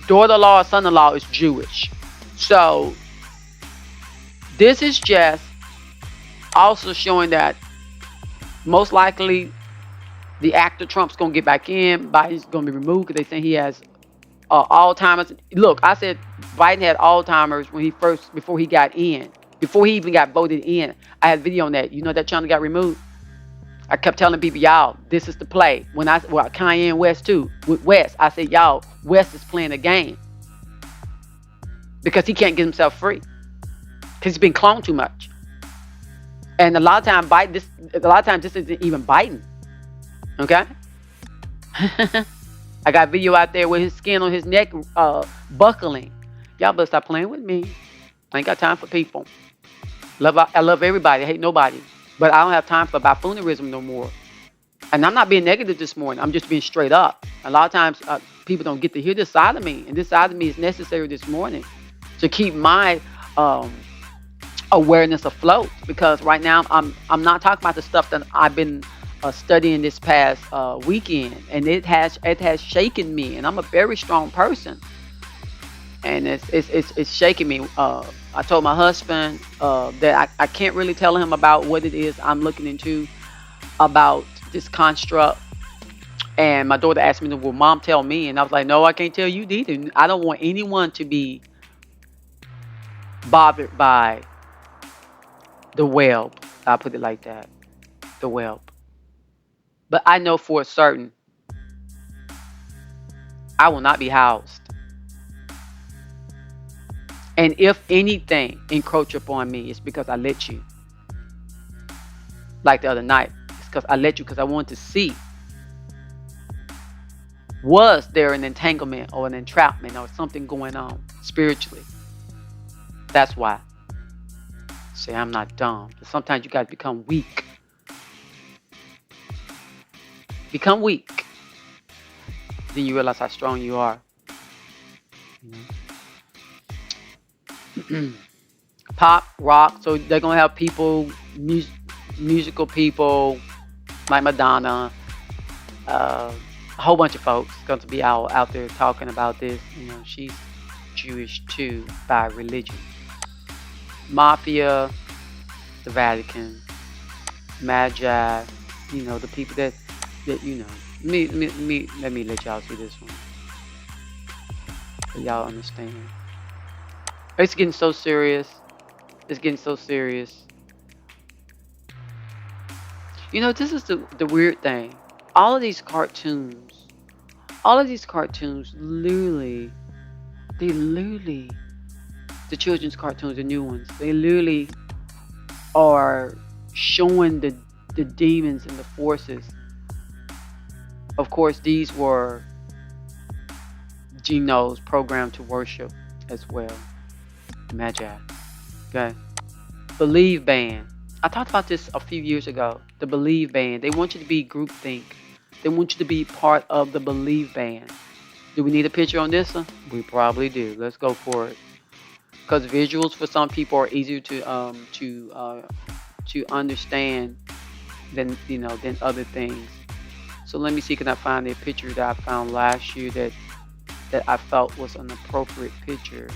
daughter-in-law or son-in-law is Jewish. So this is just also showing that most likely the actor Trump's going to get back in. Biden's going to be removed because they say he has Alzheimer's. Look, I said Biden had Alzheimer's before he got in. Before he even got voted in. I had a video on that. You know that channel got removed? I kept telling people, y'all, this is the play. Kanye and West too. With West, I said, y'all, West is playing a game. Because he can't get himself free. Because he's been cloned too much. And a lot of times this isn't even Biden. Okay? I got video out there with his skin on his neck buckling. Y'all better stop playing with me. I ain't got time for people. I love everybody. I hate nobody. But I don't have time for buffoonerism no more. And I'm not being negative this morning. I'm just being straight up. A lot of times people don't get to hear this side of me. And this side of me is necessary this morning to keep my awareness afloat. Because right now I'm not talking about the stuff that I've been studying this past weekend. And it has shaken me. And I'm a very strong person. And it's shaking me. I told my husband that I can't really tell him about what it is I'm looking into about this construct. And my daughter asked me, well, Mom, tell me. And I was like, no, I can't tell you either. I don't want anyone to be bothered by the web. I'll put it like that. The web. But I know for a certain I will not be housed. And if anything encroach upon me, it's because I let you. Like the other night. It's because I let you because I wanted to see. Was there an entanglement or an entrapment or something going on spiritually? That's why. Say I'm not dumb. But sometimes you got to become weak. Become weak. Then you realize how strong you are. Pop, rock. So they're going to have people, musical people like Madonna, a whole bunch of folks going to be out there talking about this. You know, she's Jewish too by religion. Mafia, the Vatican, Magi, you know, the people that you know. Let me let y'all see this one. So y'all understand. It's getting so serious. It's getting so serious. You know, this is the weird thing. All of these cartoons, literally, the children's cartoons, the new ones, they literally are showing the demons and the forces. Of course, these were Geno's programmed to worship as well. Magi. Okay. Believe Band. I talked about this a few years ago. The Believe Band. They want you to be groupthink. They want you to be part of the Believe Band. Do we need a picture on this one? We probably do. Let's go for it. Because visuals for some people are easier to understand than other things. So let me see, can I find a picture that I found last year that I felt was an appropriate picture.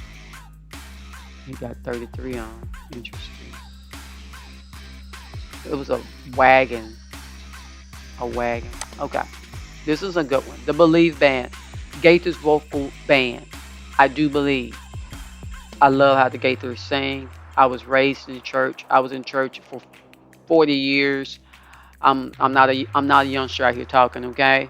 He got 33 on. Interesting. It was a wagon. Okay. This is a good one. The Believe Band. Gaither's vocal band. I do believe. I love how the Gaithers sing. I was raised in the church. I was in church for 40 years. I'm not a youngster out here talking, okay?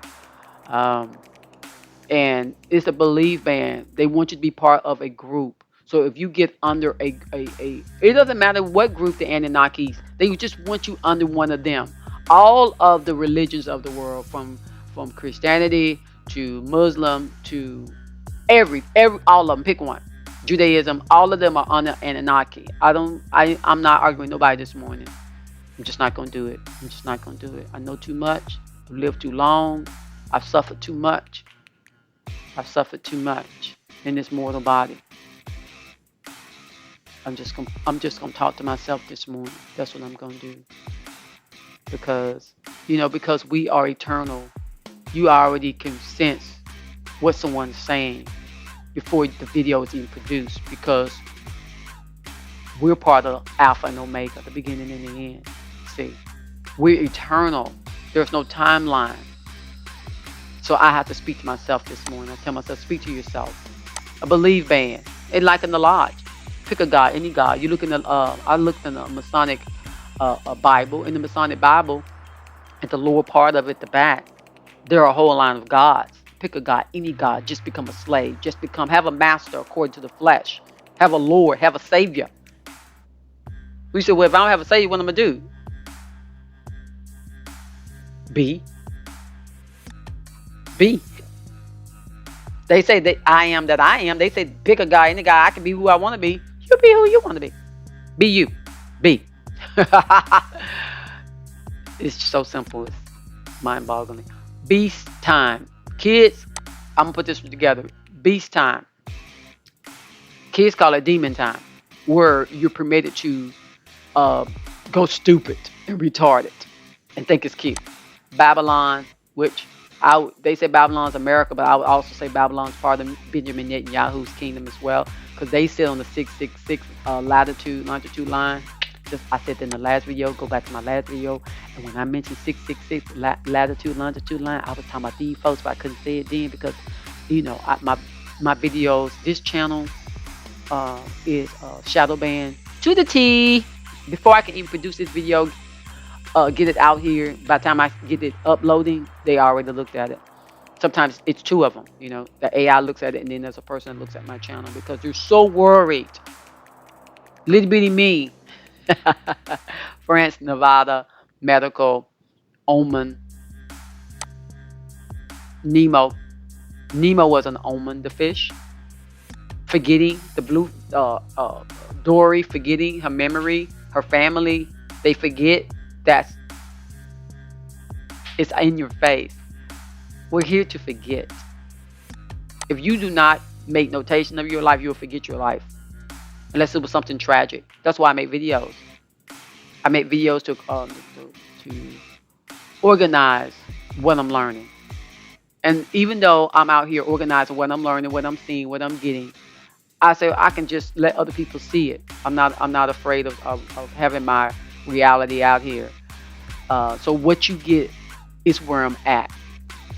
And it's a belief band. They want you to be part of a group. So if you get under it doesn't matter what group the Anunnakis, they just want you under one of them. All of the religions of the world, from Christianity to Muslim to every all of them, pick one. Judaism, all of them are under Anunnaki. I'm not arguing with nobody this morning. I'm just not gonna do it. I'm just not gonna do it. I know too much. I've lived too long. I've suffered too much. I've suffered too much in this mortal body. I'm just gonna talk to myself this morning. That's what I'm gonna do. Because because we are eternal. You already can sense what someone's saying before the video is even produced, because we're part of Alpha and Omega, the beginning and the end. See, we're eternal. There's no timeline. So I have to speak to myself this morning. I tell myself, speak to yourself. A belief band. It's like in the lodge. Pick a God, any God. You look in the. I looked in the Masonic Bible. In the Masonic Bible, at the lower part of it, the back, there are a whole line of gods. Pick a God, any God. Just become a slave. Just have a master according to the flesh. Have a Lord. Have a Savior. We said, well, if I don't have a Savior, what am I gonna do? Be. They say that I am that I am. They say pick a guy, any guy. I can be who I want to be. You be who you want to be. Be you. Be. It's so simple. It's mind-boggling. Beast time. Kids, I'm going to put this together. Beast time. Kids call it demon time, where you're permitted to go stupid and retarded and think it's cute. Babylon, which they say Babylon's America, but I would also say Babylon's part of Benjamin Netanyahu's kingdom as well, because they sit on the 666 longitude line. I said in the last video, go back to my last video, and when I mentioned 666 longitude line, I was talking about these folks, but I couldn't say it then because, my videos, this channel is shadow banned to the T. Before I can even produce this video, get it out here, by the time I get it uploading, they already looked at it. Sometimes it's two of them, the AI looks at it, and then there's a person that looks at my channel because they're so worried. Little bitty me. France, Nevada, medical, omen, Nemo. Nemo was an omen, the fish. Forgetting the blue, Dory, forgetting her memory, her family. They forget. It's in your face. We're here to forget. If you do not make notation of your life, you'll forget your life. Unless it was something tragic. That's why I make videos. I make videos to organize what I'm learning. And even though I'm out here organizing what I'm learning, what I'm seeing, what I'm getting, I say I can just let other people see it. I'm not afraid of having my reality out here. So what you get is where I'm at.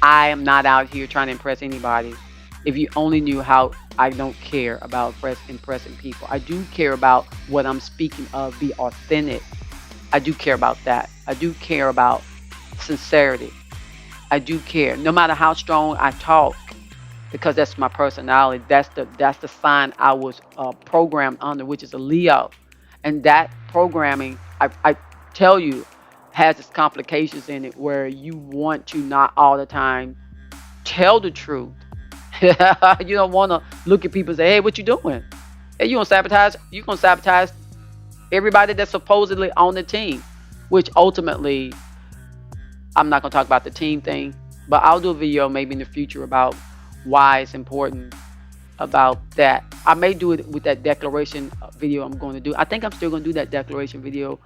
I am not out here trying to impress anybody. If you only knew how I don't care about impressing people. I do care about what I'm speaking of, be authentic. I do care about that. I do care about sincerity. I do care. No matter how strong I talk, because that's my personality. That's the sign I was programmed under, which is a Leo. And that programming, I tell you, has its complications in it where you want to not all the time tell the truth. You don't want to look at people and say, hey, what you doing? Hey, you're gonna sabotage everybody that's supposedly on the team, which ultimately, I'm not gonna talk about the team thing, but I'll do a video maybe in the future about why it's important about that. I may do it with that declaration video I'm going to do. I think I'm still going to do that declaration video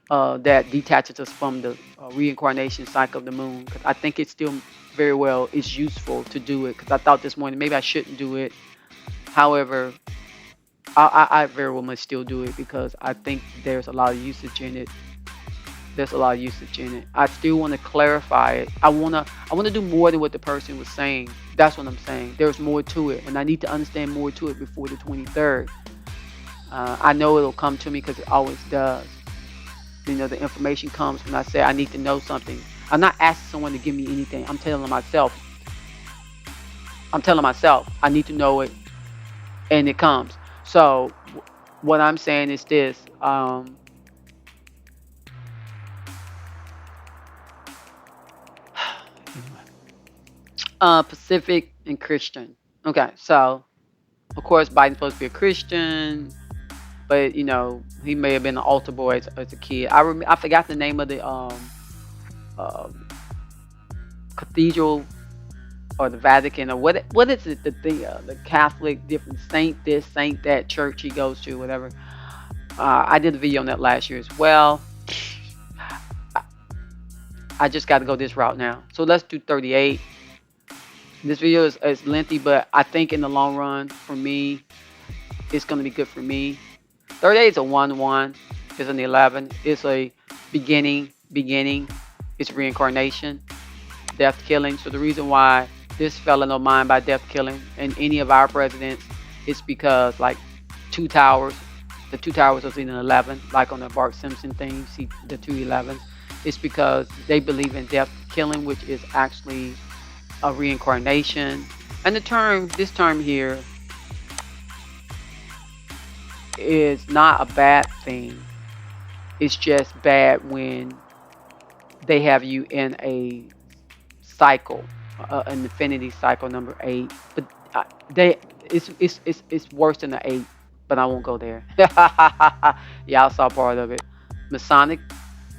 that detaches us from the reincarnation cycle of the moon, because I think it's still very well is useful to do it, because I thought this morning maybe I shouldn't do it. However, I very well must still do it because I think there's a lot of usage in it. I still want to clarify it. I want to do more than what the person was saying. That's what I'm saying. There's more to it, and I need to understand more to it before the 23rd. I know it'll come to me because it always does. The information comes when I say I need to know something. I'm not asking someone to give me anything. I'm telling myself. I'm telling myself I need to know it, and it comes. So what I'm saying is this. Pacific and Christian. Okay, so of course Biden's supposed to be a Christian, but he may have been an altar boy as a kid. I forgot the name of the uh, cathedral or the Vatican or what is it, the Catholic different saint this saint that church he goes to, whatever. I did a video on that last year as well. I just got to go this route now. So let's do 38. This video is lengthy, but I think in the long run, for me, it's going to be good for me. 38 is a 1-1. It's an 11. It's a beginning. It's reincarnation, death killing. So the reason why this fella don't mind by death killing and any of our presidents is because, like, the two towers was in an 11, like on the Bart Simpson thing. You see the 2 11s. It's because they believe in death killing, which is actually a reincarnation. And this term here is not a bad thing. It's just bad when they have you in a cycle, an infinity cycle number 8. But it's worse than the 8. But I won't go there. Y'all saw part of it. Masonic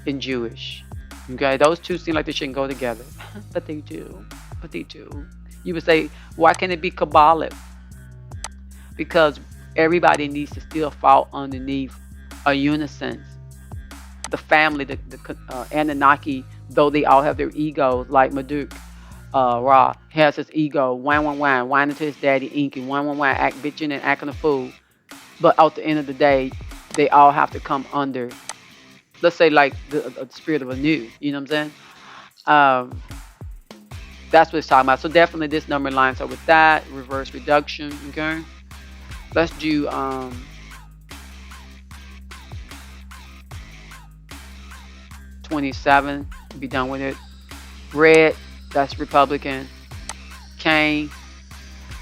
and Jewish. Okay, those two seem like they shouldn't go together, but they do. You would say, why can't it be Kabbalah? Because everybody needs to still fall underneath a unison. The family, the Anunnaki, though they all have their egos, like Marduk, Ra has his ego, whining to his daddy, Inky, act bitching and acting a fool. But at the end of the day, they all have to come under, let's say, like the spirit of a new. You know what I'm saying? That's what it's talking about. So definitely this number lines up with that. Reverse reduction. Okay. Let's do 27. Be done with it. Red. That's Republican. Cain.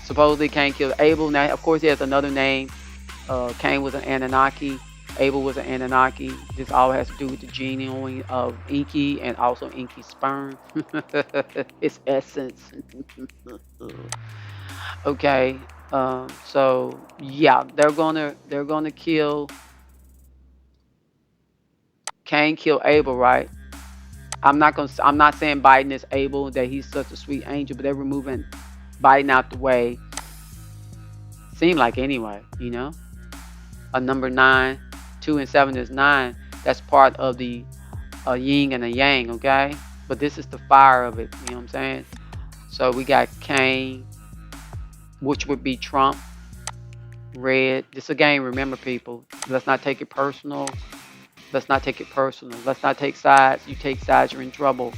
Supposedly Cain killed Abel. Now, of course, he has another name. Cain was an Anunnaki. Abel was an Anunnaki. This all has to do with the genome of Inky and also Inky's sperm. Its essence. Okay. So yeah, they're gonna kill Cain, kill Abel, right? I'm not saying Biden is Abel, that he's such a sweet angel, but they're removing Biden out the way. Seem like anyway, a number 9. 2 and 7 is 9. That's part of the yin and the yang, okay? But this is the fire of it, you know what I'm saying? So we got Cain, which would be Trump. Red. This again, remember, people, let's not take it personal. Let's not take sides. You take sides, you're in trouble.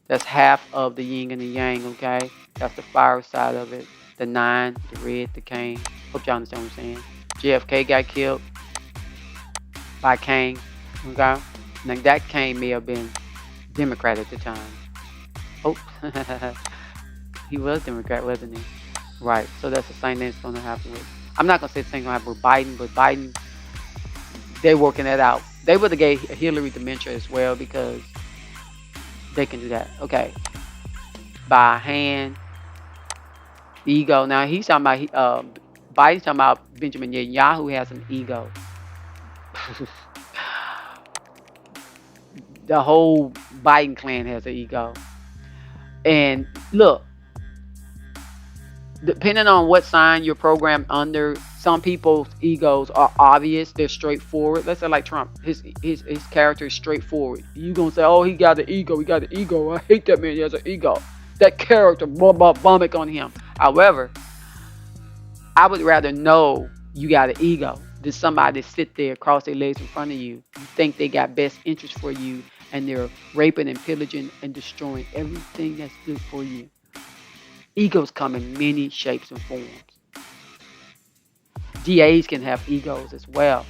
That's half of the yin and the yang, okay? That's the fire side of it. The 9, the red, the Cain. Hope y'all understand what I'm saying. JFK got killed by Cain, okay? Now that Cain may have been Democrat at the time. Oh, he was Democrat, wasn't he? Right, so that's the same thing that's going to happen with, I'm not going to say the same going to happen with Biden, but Biden, they're working that out. They would have gave Hillary dementia as well because they can do that. Okay, by hand, ego. Now he's talking about, Biden's talking about Benjamin Netanyahu has an ego. The whole Biden clan has an ego. And look, depending on what sign you're programmed under, some people's egos are obvious. They're straightforward. Let's say like Trump, his character is straightforward. You gonna say, oh, he got an ego. I hate that man. He has an ego. That character, vomit on him. However, I would rather know you got an ego than somebody sit there, cross their legs in front of you. You think they got best interest for you, and they're raping and pillaging and destroying everything that's good for you. Egos come in many shapes and forms. DAs can have egos as well.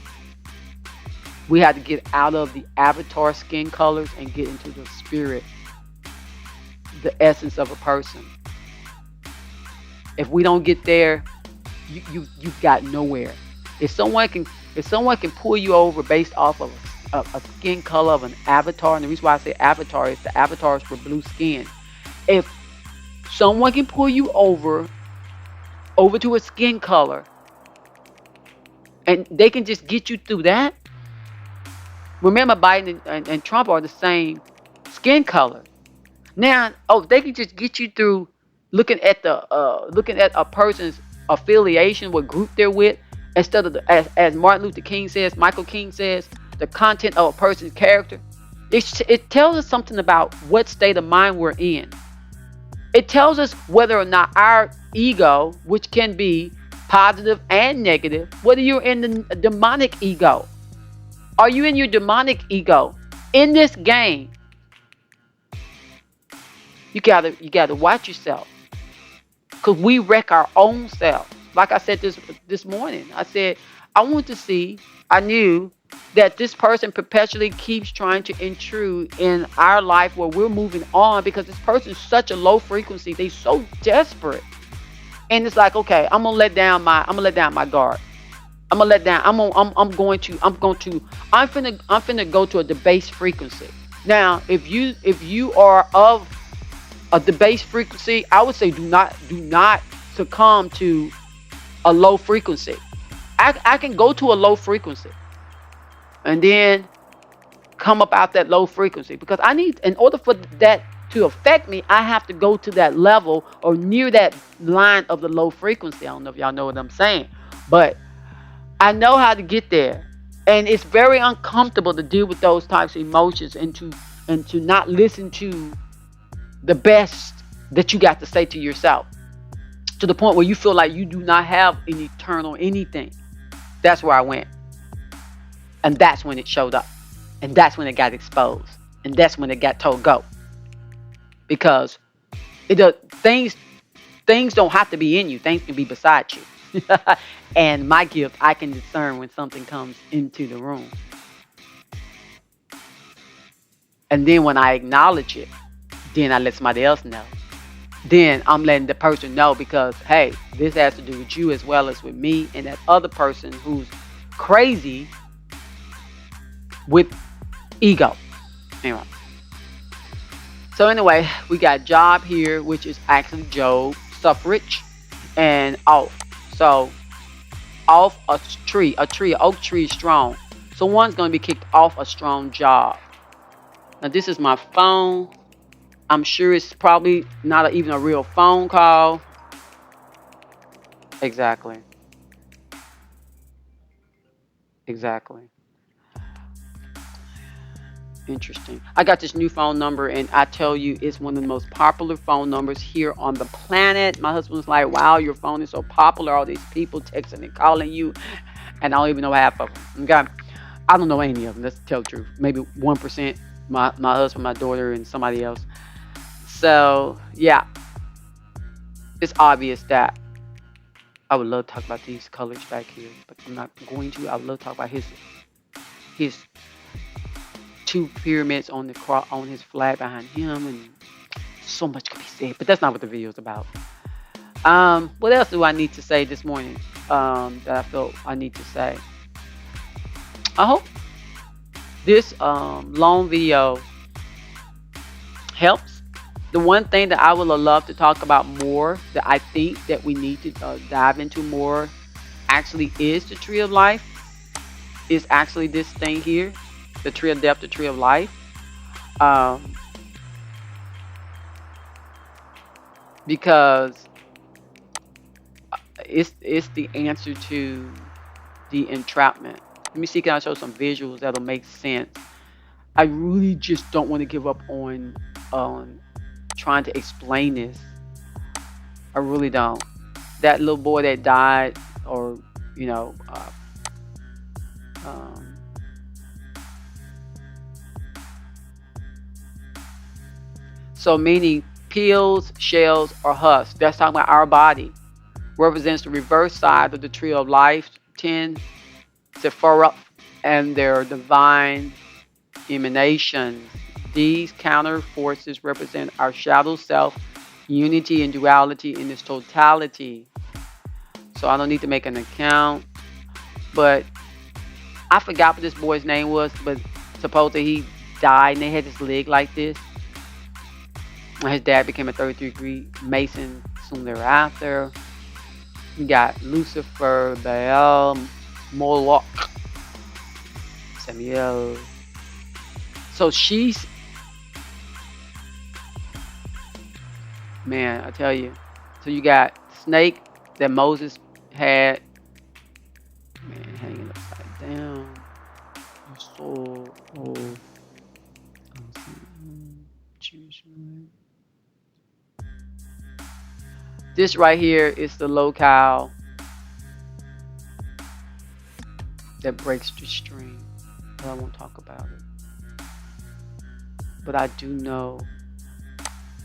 We have to get out of the avatar skin colors and get into the spirit, the essence of a person. If we don't get there, you've got nowhere. If someone can if someone can pull you over based off of a skin color of an avatar, and the reason why I say avatar is the avatars for blue skin. If someone can pull you over to a skin color, and they can just get you through that. Remember, Biden and Trump are the same skin color. Now, they can just get you through looking at a person's affiliation, what group they're with, instead of as Martin Luther King says, Michael King says, the content of a person's character. It tells us something about what state of mind we're in. It tells us whether or not our ego, which can be positive and negative, whether you're in the demonic ego. Are you in your demonic ego? In this game, you gotta watch yourself, because we wreck our own self. Like I said this morning, I said I knew that this person perpetually keeps trying to intrude in our life where we're moving on, because this person is such a low frequency. They're so desperate, and it's like, okay, I'm gonna let down my guard. I'm gonna let down. I'm finna go to a debased frequency. Now, if you are of a debased frequency, I would say do not succumb to a low frequency. I can go to a low frequency and then come up out that low frequency, because in order for that to affect me, I have to go to that level or near that line of the low frequency. I don't know if y'all know what I'm saying, but I know how to get there. And it's very uncomfortable to deal with those types of emotions, and to not listen to the best that you got to say to yourself, to the point where you feel like you do not have an eternal anything. That's where I went. And that's when it showed up. And that's when it got exposed. And that's when it got told go. Because things don't have to be in you. Things can be beside you. And my gift, I can discern when something comes into the room. And then when I acknowledge it, then I let somebody else know. Then I'm letting the person know, because, hey, this has to do with you as well as with me and that other person who's crazy with ego. Anyway. So anyway, we got Job here, which is actually Job, suffrage, and off. So off a tree, an oak tree is strong. So one's going to be kicked off a strong job. Now this is my phone. I'm sure it's probably not even a real phone call. Exactly. Interesting. I got this new phone number, and I tell you, it's one of the most popular phone numbers here on the planet. My husband's like, wow, your phone is so popular. All these people texting and calling you, and I don't even know half of them. Okay? I don't know any of them. Let's tell the truth. Maybe 1%. My husband, my daughter, and somebody else. So, yeah. It's obvious that I would love to talk about these colors back here, but I'm not going to. I would love to talk about his two pyramids on his flag behind him, and so much could be said, but that's not what the video is about. What else do I need to say this morning that I felt I need to say? I hope this long video helps. The one thing that I would love to talk about more, that I think that we need to dive into more, actually is the tree of life. Is actually this thing here, the tree of death, the tree of life. Because it's the answer to the entrapment. Let me see, can I show some visuals that'll make sense? I really just don't want to give up on trying to explain this. I really don't. That little boy that died, or so meaning peels, shells, or husks. That's talking about our body. Represents the reverse side of the tree of life. 10 Sephiroth and their divine emanations. These counter forces represent our shadow self unity and duality in its totality. So I don't need to make an account. But I forgot what this boy's name was, but supposedly he died and they had his leg like this. And his dad became a 33-degree Mason soon thereafter. You got Lucifer, Baal, Moloch, Samuel. So she's, man, I tell you. So you got snake that Moses had, man, hanging upside down. So, this right here is the locale that breaks the stream. But I won't talk about it. But I do know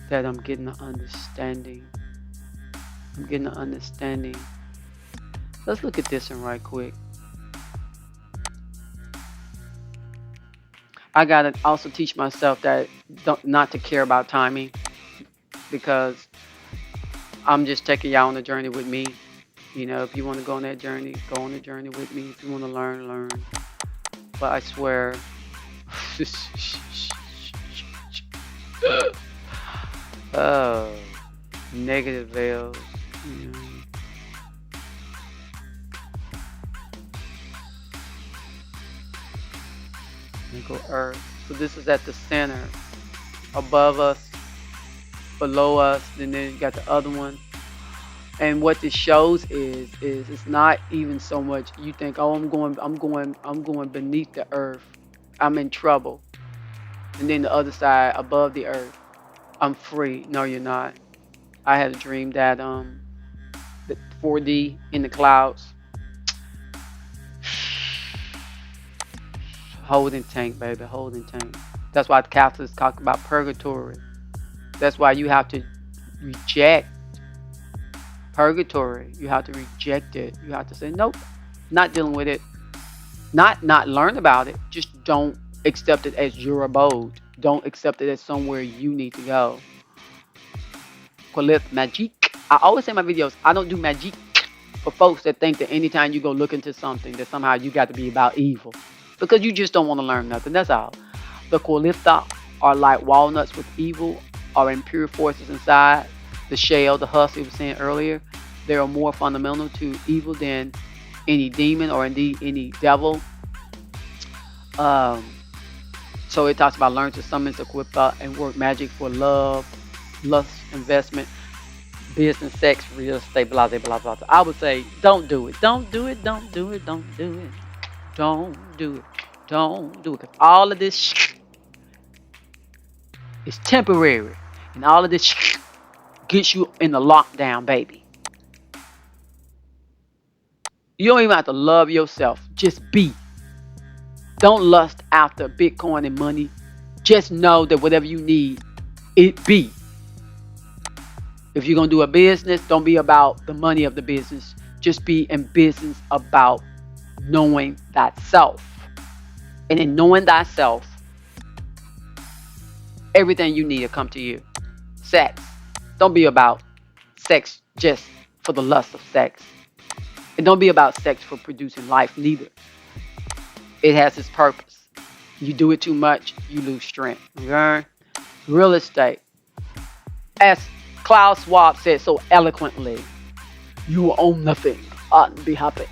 that I'm getting an understanding. I'm getting an understanding. Let's look at this one right quick. I gotta also teach myself that not to care about timing, because I'm just taking y'all on a journey with me. You know, if you want to go on that journey, go on the journey with me. If you want to learn, learn. But I swear, oh, negative veils. You know. Go Earth. So this is at the center, above us, below us, and then you got the other one. And what this shows is it's not even so much you think, oh, I'm going beneath the earth, I'm in trouble, and then the other side, above the earth, I'm free. No, you're not. I had a dream that the 4D in the clouds, holding tank, baby, holding tank. That's why the Catholics talk about purgatory. That's why you have to reject purgatory. You have to reject it. You have to say, nope, not dealing with it. Not learn about it. Just don't accept it as your abode. Don't accept it as somewhere you need to go. QLIPHOTH magic. I always say in my videos, I don't do magic for folks that think that anytime you go look into something that somehow you got to be about evil. Because you just don't want to learn nothing. That's all. The QLIPHOTH are like walnuts with evil or impure forces inside. The shell, the husk we were saying earlier, they are more fundamental to evil than any demon or indeed any devil. So it talks about learn to summon the QLIPHOTH and work magic for love, lust, investment, business, sex, real estate, blah, blah, blah, blah. I would say, don't do it. Don't do it. Don't do it. Don't do it. Don't do it. Don't do it. Because all of this is temporary. And all of this gets you in the lockdown, baby. You don't even have to love yourself. Just be. Don't lust after Bitcoin and money. Just know that whatever you need, it be. If you're going to do a business, don't be about the money of the business. Just be in business about knowing thyself. And in knowing thyself, everything you need will come to you. Sex. Don't be about sex just for the lust of sex. And don't be about sex for producing life neither. It has its purpose. You do it too much, you lose strength. Okay? Real estate. As Klaus Schwab said so eloquently, you own nothing and be happy.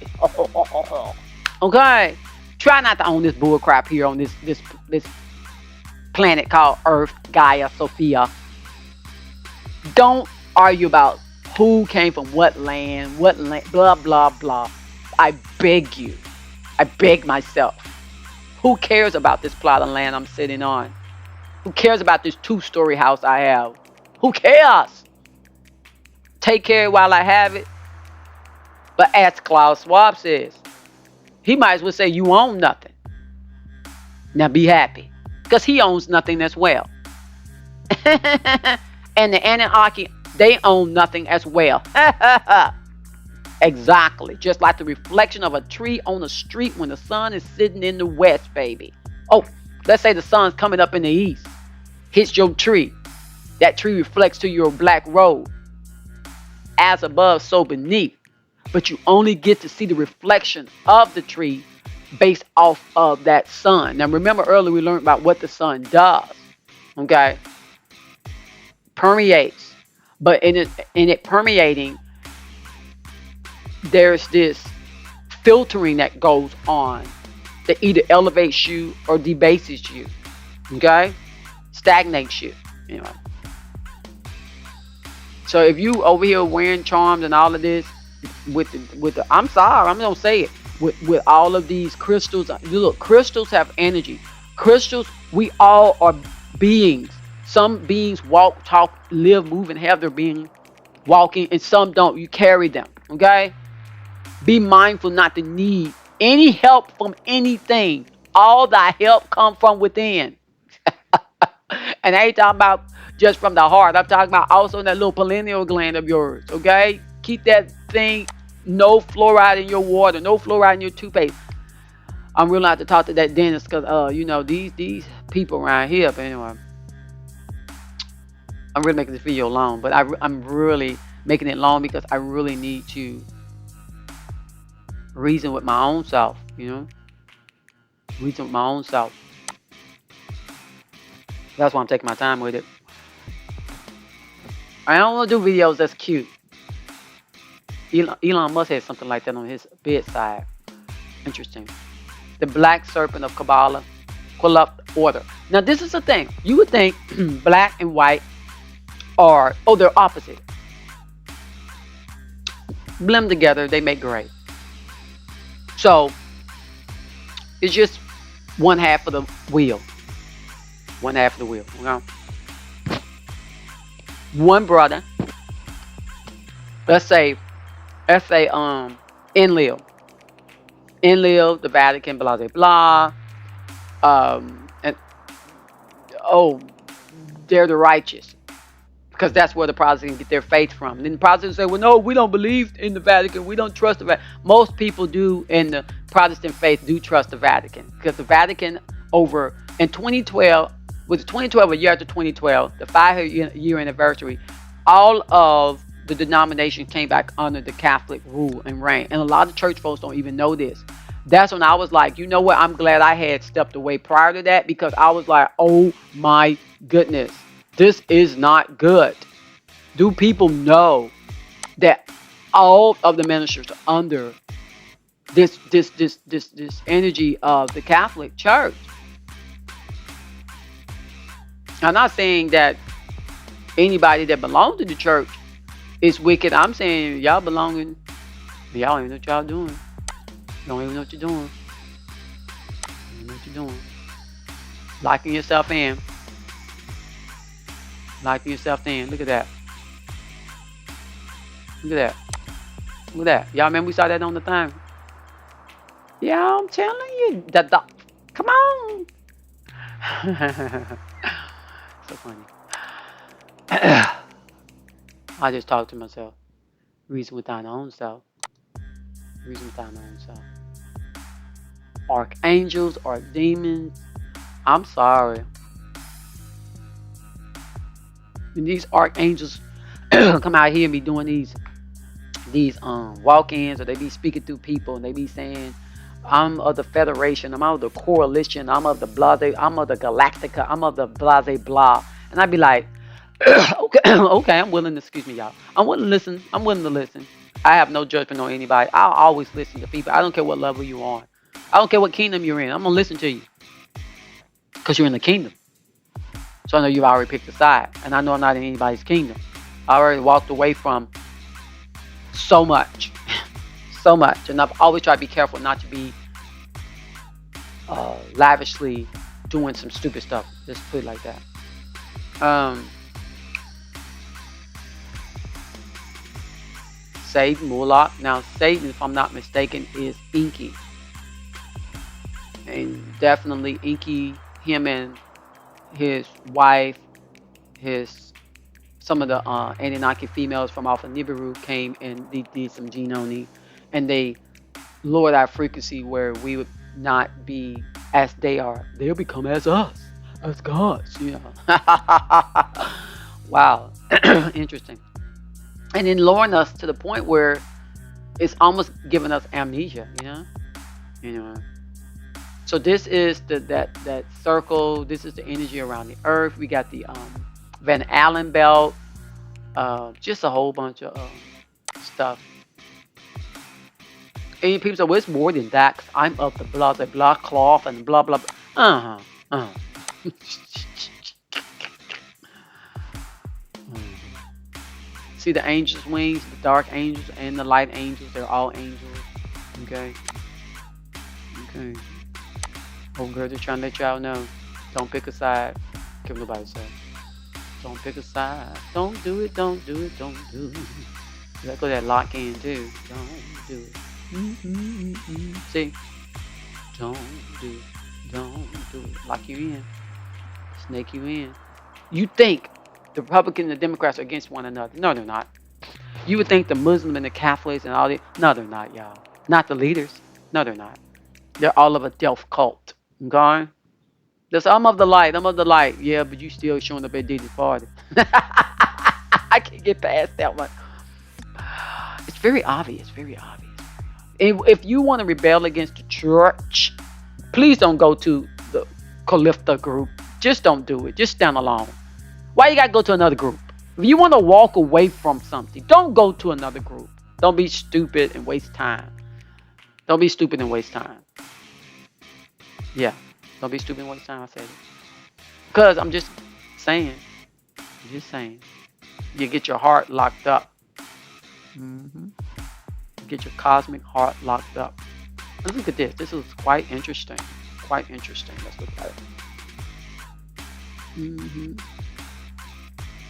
Okay? Try not to own this bullcrap here on this planet called Earth, Gaia, Sophia. Don't argue about who came from what land, blah, blah, blah. I beg you. I beg myself. Who cares about this plot of land I'm sitting on? Who cares about this 2-story house I have? Who cares? Take care while I have it. But as Klaus Schwab says, he might as well say you own nothing. Now be happy. Because he owns nothing as well. And the Anunnaki, they own nothing as well. Exactly. Just like the reflection of a tree on the street when the sun is sitting in the west, baby. Oh, let's say the sun's coming up in the east. Hits your tree. That tree reflects to your black robe. As above, so beneath. But you only get to see the reflection of the tree based off of that sun. Now remember earlier we learned about what the sun does. Okay? Permeates. But in it permeating, there's this filtering that goes on that either elevates you or debases you. Okay? Stagnates you. Anyway. So if you over here wearing charms and all of this with the I'm sorry, I'm gonna say it. With all of these crystals, look, crystals have energy. Crystals, we all are beings. Some beings walk, talk, live, move, and have their being walking, and some don't. You carry them. Okay? Be mindful not to need any help from anything. All thy help come from within. And I ain't talking about just from the heart. I'm talking about also in that little pineal gland of yours. Okay? Keep that thing, no fluoride in your water, no fluoride in your toothpaste. I'm really not to talk to that dentist because you know, these people around here. But anyway, I'm really making this video long, but I'm really making it long because I really need to reason with my own self, you know? Reason with my own self. That's why I'm taking my time with it. I don't want to do videos that's cute. Elon Musk had something like that on his bedside. Interesting. The black serpent of Kabbalah, QLIPHOTH order. Now this is the thing. You would think black and white are, they're opposite. Blend together, they make gray. So it's just one half of the wheel. One half of the wheel. Okay? One brother. Let's say Enlil, the Vatican, blah blah blah. And they're the righteous. Because that's where the Protestants get their faith from. And then the Protestants say, well, no, we don't believe in the Vatican. We don't trust the Vatican. Most people do in the Protestant faith do trust the Vatican. Because the Vatican over in 2012, was it 2012 or year after 2012, the 5-year anniversary, all of the denomination came back under the Catholic rule and reign. And a lot of church folks don't even know this. That's when I was like, you know what? I'm glad I had stepped away prior to that because I was like, oh my goodness. This is not good. Do people know that all of the ministers are under this energy of the Catholic Church? I'm not saying that anybody that belongs to the church is wicked. I'm saying y'all belonging, y'all don't even know what y'all doing. You don't even know what you're doing. You don't know what you're doing. Locking yourself in. Locking yourself in. Look at that. Look at that. Look at that. Y'all remember we saw that on the thing? Yeah, I'm telling you. Come on. So funny. I just talk to myself. Reason with thine own self. Reason with thine own self. Archangels, archdemons. I'm sorry. And these archangels come out here and be doing these walk-ins, or they be speaking through people and they be saying, I'm of the Federation, I'm of the Coalition, I'm of the Blase, I'm of the Galactica, I'm of the Blase blah. And I'd be like, okay, I'm willing to, excuse me, y'all. I'm willing to listen. I'm willing to listen. I have no judgment on anybody. I'll always listen to people. I don't care what level you're on. I don't care what kingdom you're in. I'm going to listen to you. Because you're in the kingdom. So I know you've already picked a side. And I know I'm not in anybody's kingdom. I already walked away from so much. So much. And I've always tried to be careful not to be lavishly doing some stupid stuff. Just put it like that. Satan, Moloch. Now Satan, if I'm not mistaken, is Inky. And definitely Inky, him and his wife, some of the Anunnaki females from off of Nibiru came and they did some genome, and they lowered our frequency where we would not be as they are. They'll become as us, as gods, you know. Wow. Interesting. And then lowering us to the point where it's almost giving us amnesia, you know. So this is that circle. This is the energy around the earth. We got the Van Allen belt. Just a whole bunch of stuff. And people say, well, it's more than that. 'Cause I'm of the blah cloth and blah blah. Uh huh. Uh-huh. See the angels' wings, the dark angels and the light angels. They're all angels. Okay. Okay. Oh, girl, just trying to let y'all know. Don't pick a side. Give nobody say. Don't pick a side. Don't do it. Don't do it. Don't do it. That's what that lock in too. Don't do it. See? Don't do it. Don't do it. Lock you in. Snake you in. You think the Republicans and the Democrats are against one another. No, they're not. You would think the Muslims and the Catholics and all that. No, they're not, y'all. Not the leaders. No, they're not. They're all of a death cult. Okay? That's I'm of the light. I'm of the light. Yeah, but you still showing up at Diddy's party. I can't get past that one. It's very obvious. Very obvious. If you want to rebel against the church, please don't go to the KABBALAH group. Just don't do it. Just stand alone. Why you gotta go to another group? If you want to walk away from something, don't go to another group. Don't be stupid and waste time. Don't be stupid and waste time. Yeah. Don't be stupid and waste time, I said it. Because I'm just saying. You get your heart locked up. You get your cosmic heart locked up. Let's look at this. This is quite interesting. Quite interesting. Let's look at it.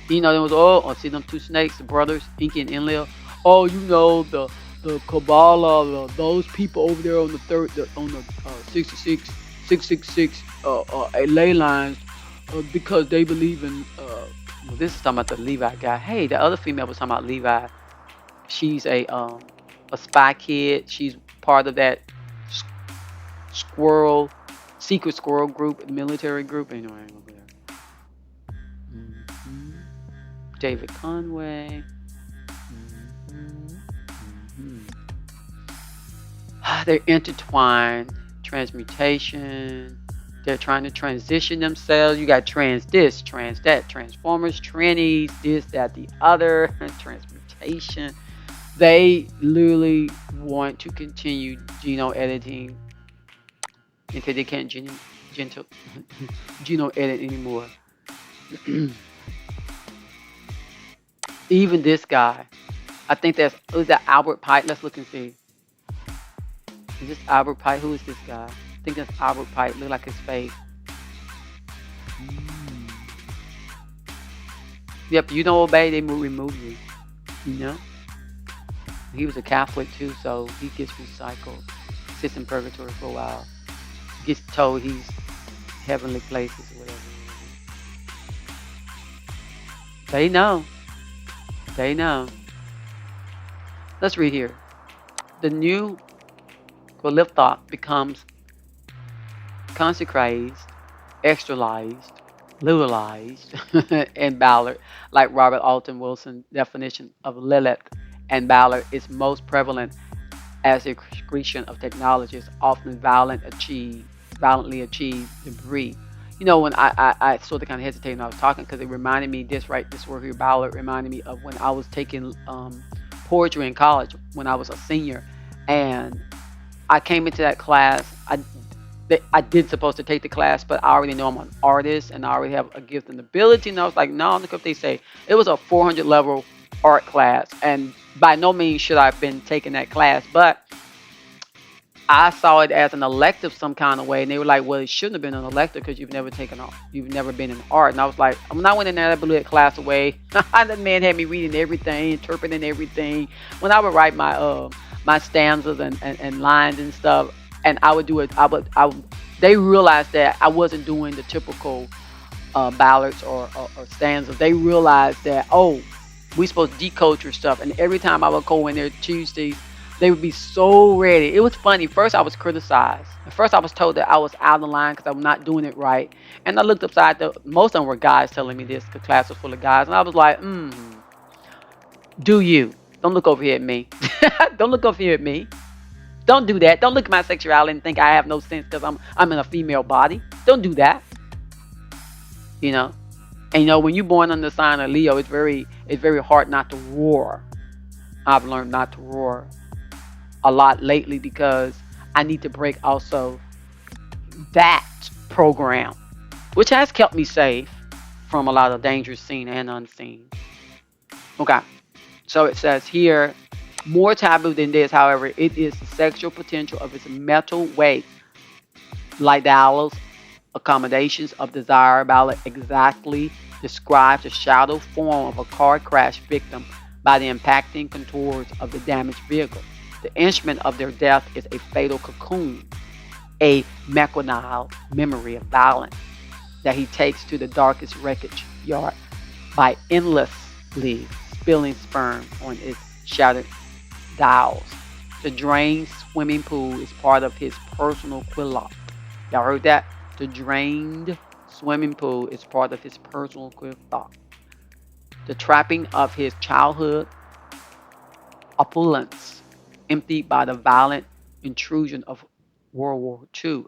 You know, there was, see them two snakes, the brothers, Inky and Enlil. Oh, you know, the KABBALAH, those people over there on the 666 ley lines, because they believe in, well, this is talking about the Levi guy. Hey, the other female was talking about Levi. She's a spy kid. She's part of that secret squirrel group, military group. Anyway, over there. David Conway. They're intertwined. Transmutation. They're trying to transition themselves. You got trans this, trans that, transformers, trannies, this, that, the other, transmutation. They literally want to continue genome editing until they can't genome edit anymore. Even this guy, I think was that Albert Pike? Let's look and see. Is this Albert Pike? Who is this guy? I think that's Albert Pike. Look like his face. Yep, you don't obey, they will remove you. You know? He was a Catholic too, so he gets recycled. Sits in purgatory for a while. Gets told he's heavenly places or whatever. They know. They know. Let's read here. The new QLIPHOTH becomes consecrated, extralized, literalized, and Ballard, like Robert Alton Wilson's definition of Lilith and Ballard, is most prevalent as a excretion of technologies, often violently achieved debris. You know, when I sort of kind of hesitated when I was talking, because it reminded me, this word here, Ballard, reminded me of when I was taking poetry in college when I was a senior, and I came into that class. I did supposed to take the class, but I already know I'm an artist and I already have a gift and ability. And I was like, no, look what they say. It was a 400 level art class, and by no means should I have been taking that class, but I saw it as an elective some kind of way, and they were like, well, it shouldn't have been an elective because you've never been in art. And I was like, when I went in there, I blew that class away. That man had me reading everything, interpreting everything. When I would write my stanzas and lines and stuff, and I would do it, they realized that I wasn't doing the typical ballads or stanzas. They realized that, oh, we supposed to decode your stuff. And every time I would go in there Tuesdays, They would be so ready. It was funny. First, I was criticized. At first, I was told that I was out of line because I'm not doing it right. And I looked upside. Most of them were guys telling me this because class was full of guys. And I was like, do you? Don't look over here at me. Don't look over here at me. Don't do that. Don't look at my sexuality and think I have no sense because I'm in a female body. Don't do that. You know. And you know, when you're born under the sign of Leo, it's very hard not to roar. I've learned not to roar a lot lately because I need to break also that program, which has kept me safe from a lot of dangers seen and unseen. Okay, so it says here, more taboo than this, however, it is the sexual potential of its mental weight, like the owl's accommodations of desire. Ballot exactly describes the shadow form of a car crash victim by the impacting contours of the damaged vehicle. The instrument of their death is a fatal cocoon, a mechanized memory of violence that he takes to the darkest wreckage yard by endlessly spilling sperm on its shattered dials. The drained swimming pool is part of his personal QLIPHOTH. Y'all heard that? The drained swimming pool is part of his personal QLIPHOTH. The trapping of his childhood opulence, emptied by the violent intrusion of World War II.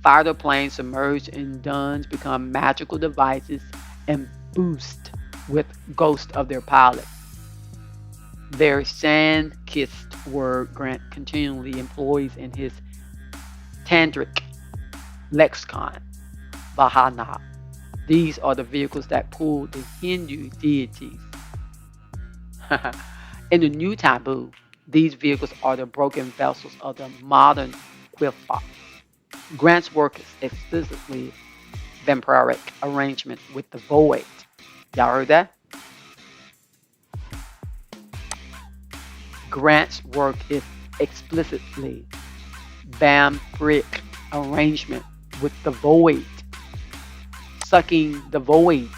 Fighter planes submerged in duns become magical devices and boost with ghosts of their pilots. Their sand-kissed word Grant continually employs in his tantric lexicon, Vahana. These are the vehicles that pull the Hindu deities. In the new taboo, these vehicles are the broken vessels of the modern QLIPHOTH. Grant's work is explicitly vampiric arrangement with the void. Y'all heard that? Grant's work is explicitly vampiric arrangement with the void. Sucking the void.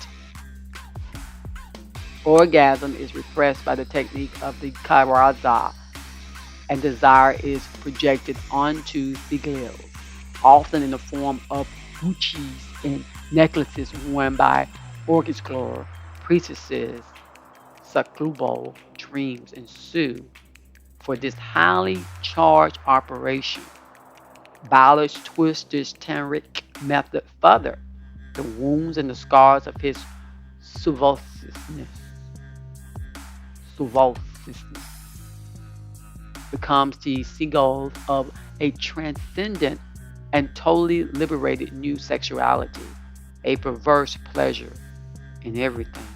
Orgasm is repressed by the technique of the KABBALAH, and desire is projected onto the gills, often in the form of buchis and necklaces worn by orchestra priestesses. Succubal dreams ensue for this highly charged operation. Ballard's twist this tantric method further. The wounds and the scars of his suvousness becomes the seagulls of a transcendent and totally liberated new sexuality, a perverse pleasure in everything.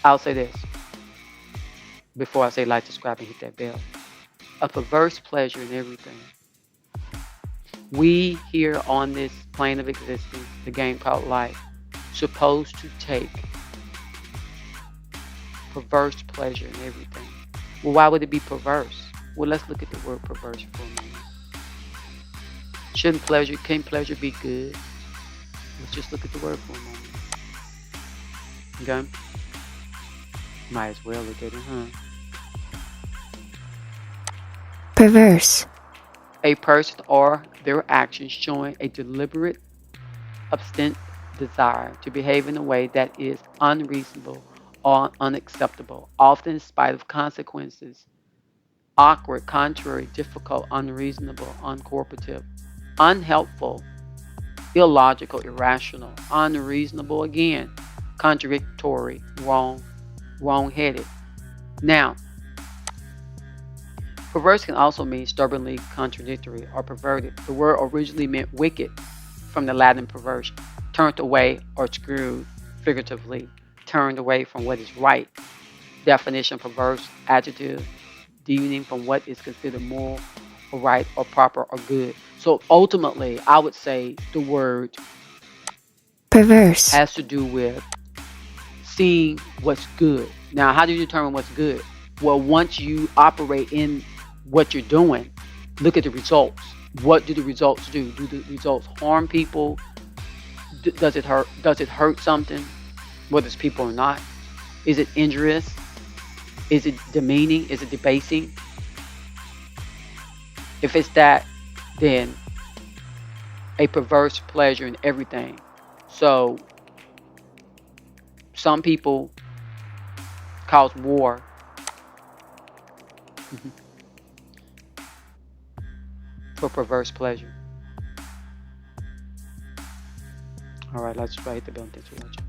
I'll say this before I say like, subscribe, and hit that bell. A perverse pleasure in everything. We here on this plane of existence, the game called life, supposed to take perverse pleasure in everything. Well, why would it be perverse? Well, let's look at the word perverse for a moment. Can't pleasure be good? Let's just look at the word for a moment. Okay? Might as well look at it, huh? Perverse. A person or their actions showing a deliberate, obstinate desire to behave in a way that is unreasonable or unacceptable, often in spite of consequences. Awkward, contrary, difficult, unreasonable, uncooperative, unhelpful, illogical, irrational, unreasonable again, contradictory, wrong-headed. Now, perverse can also mean stubbornly contradictory or perverted. The word originally meant wicked, from the Latin perverse, turned away or screwed, figuratively, turned away from what is right. Definition: perverse, adjective, deviating from what is considered moral or right or proper or good. So ultimately, I would say the word perverse has to do with seeing what's good. Now, how do you determine what's good? Well, once you operate in what you're doing, look at the results. What do the results do? Do the results harm people? Does it hurt? Does it hurt something, whether it's people or not? Is it injurious? Is it demeaning? Is it debasing? If it's that, then a perverse pleasure in everything. So some people cause war for perverse pleasure. All right, let's write the bill. Thanks for watching.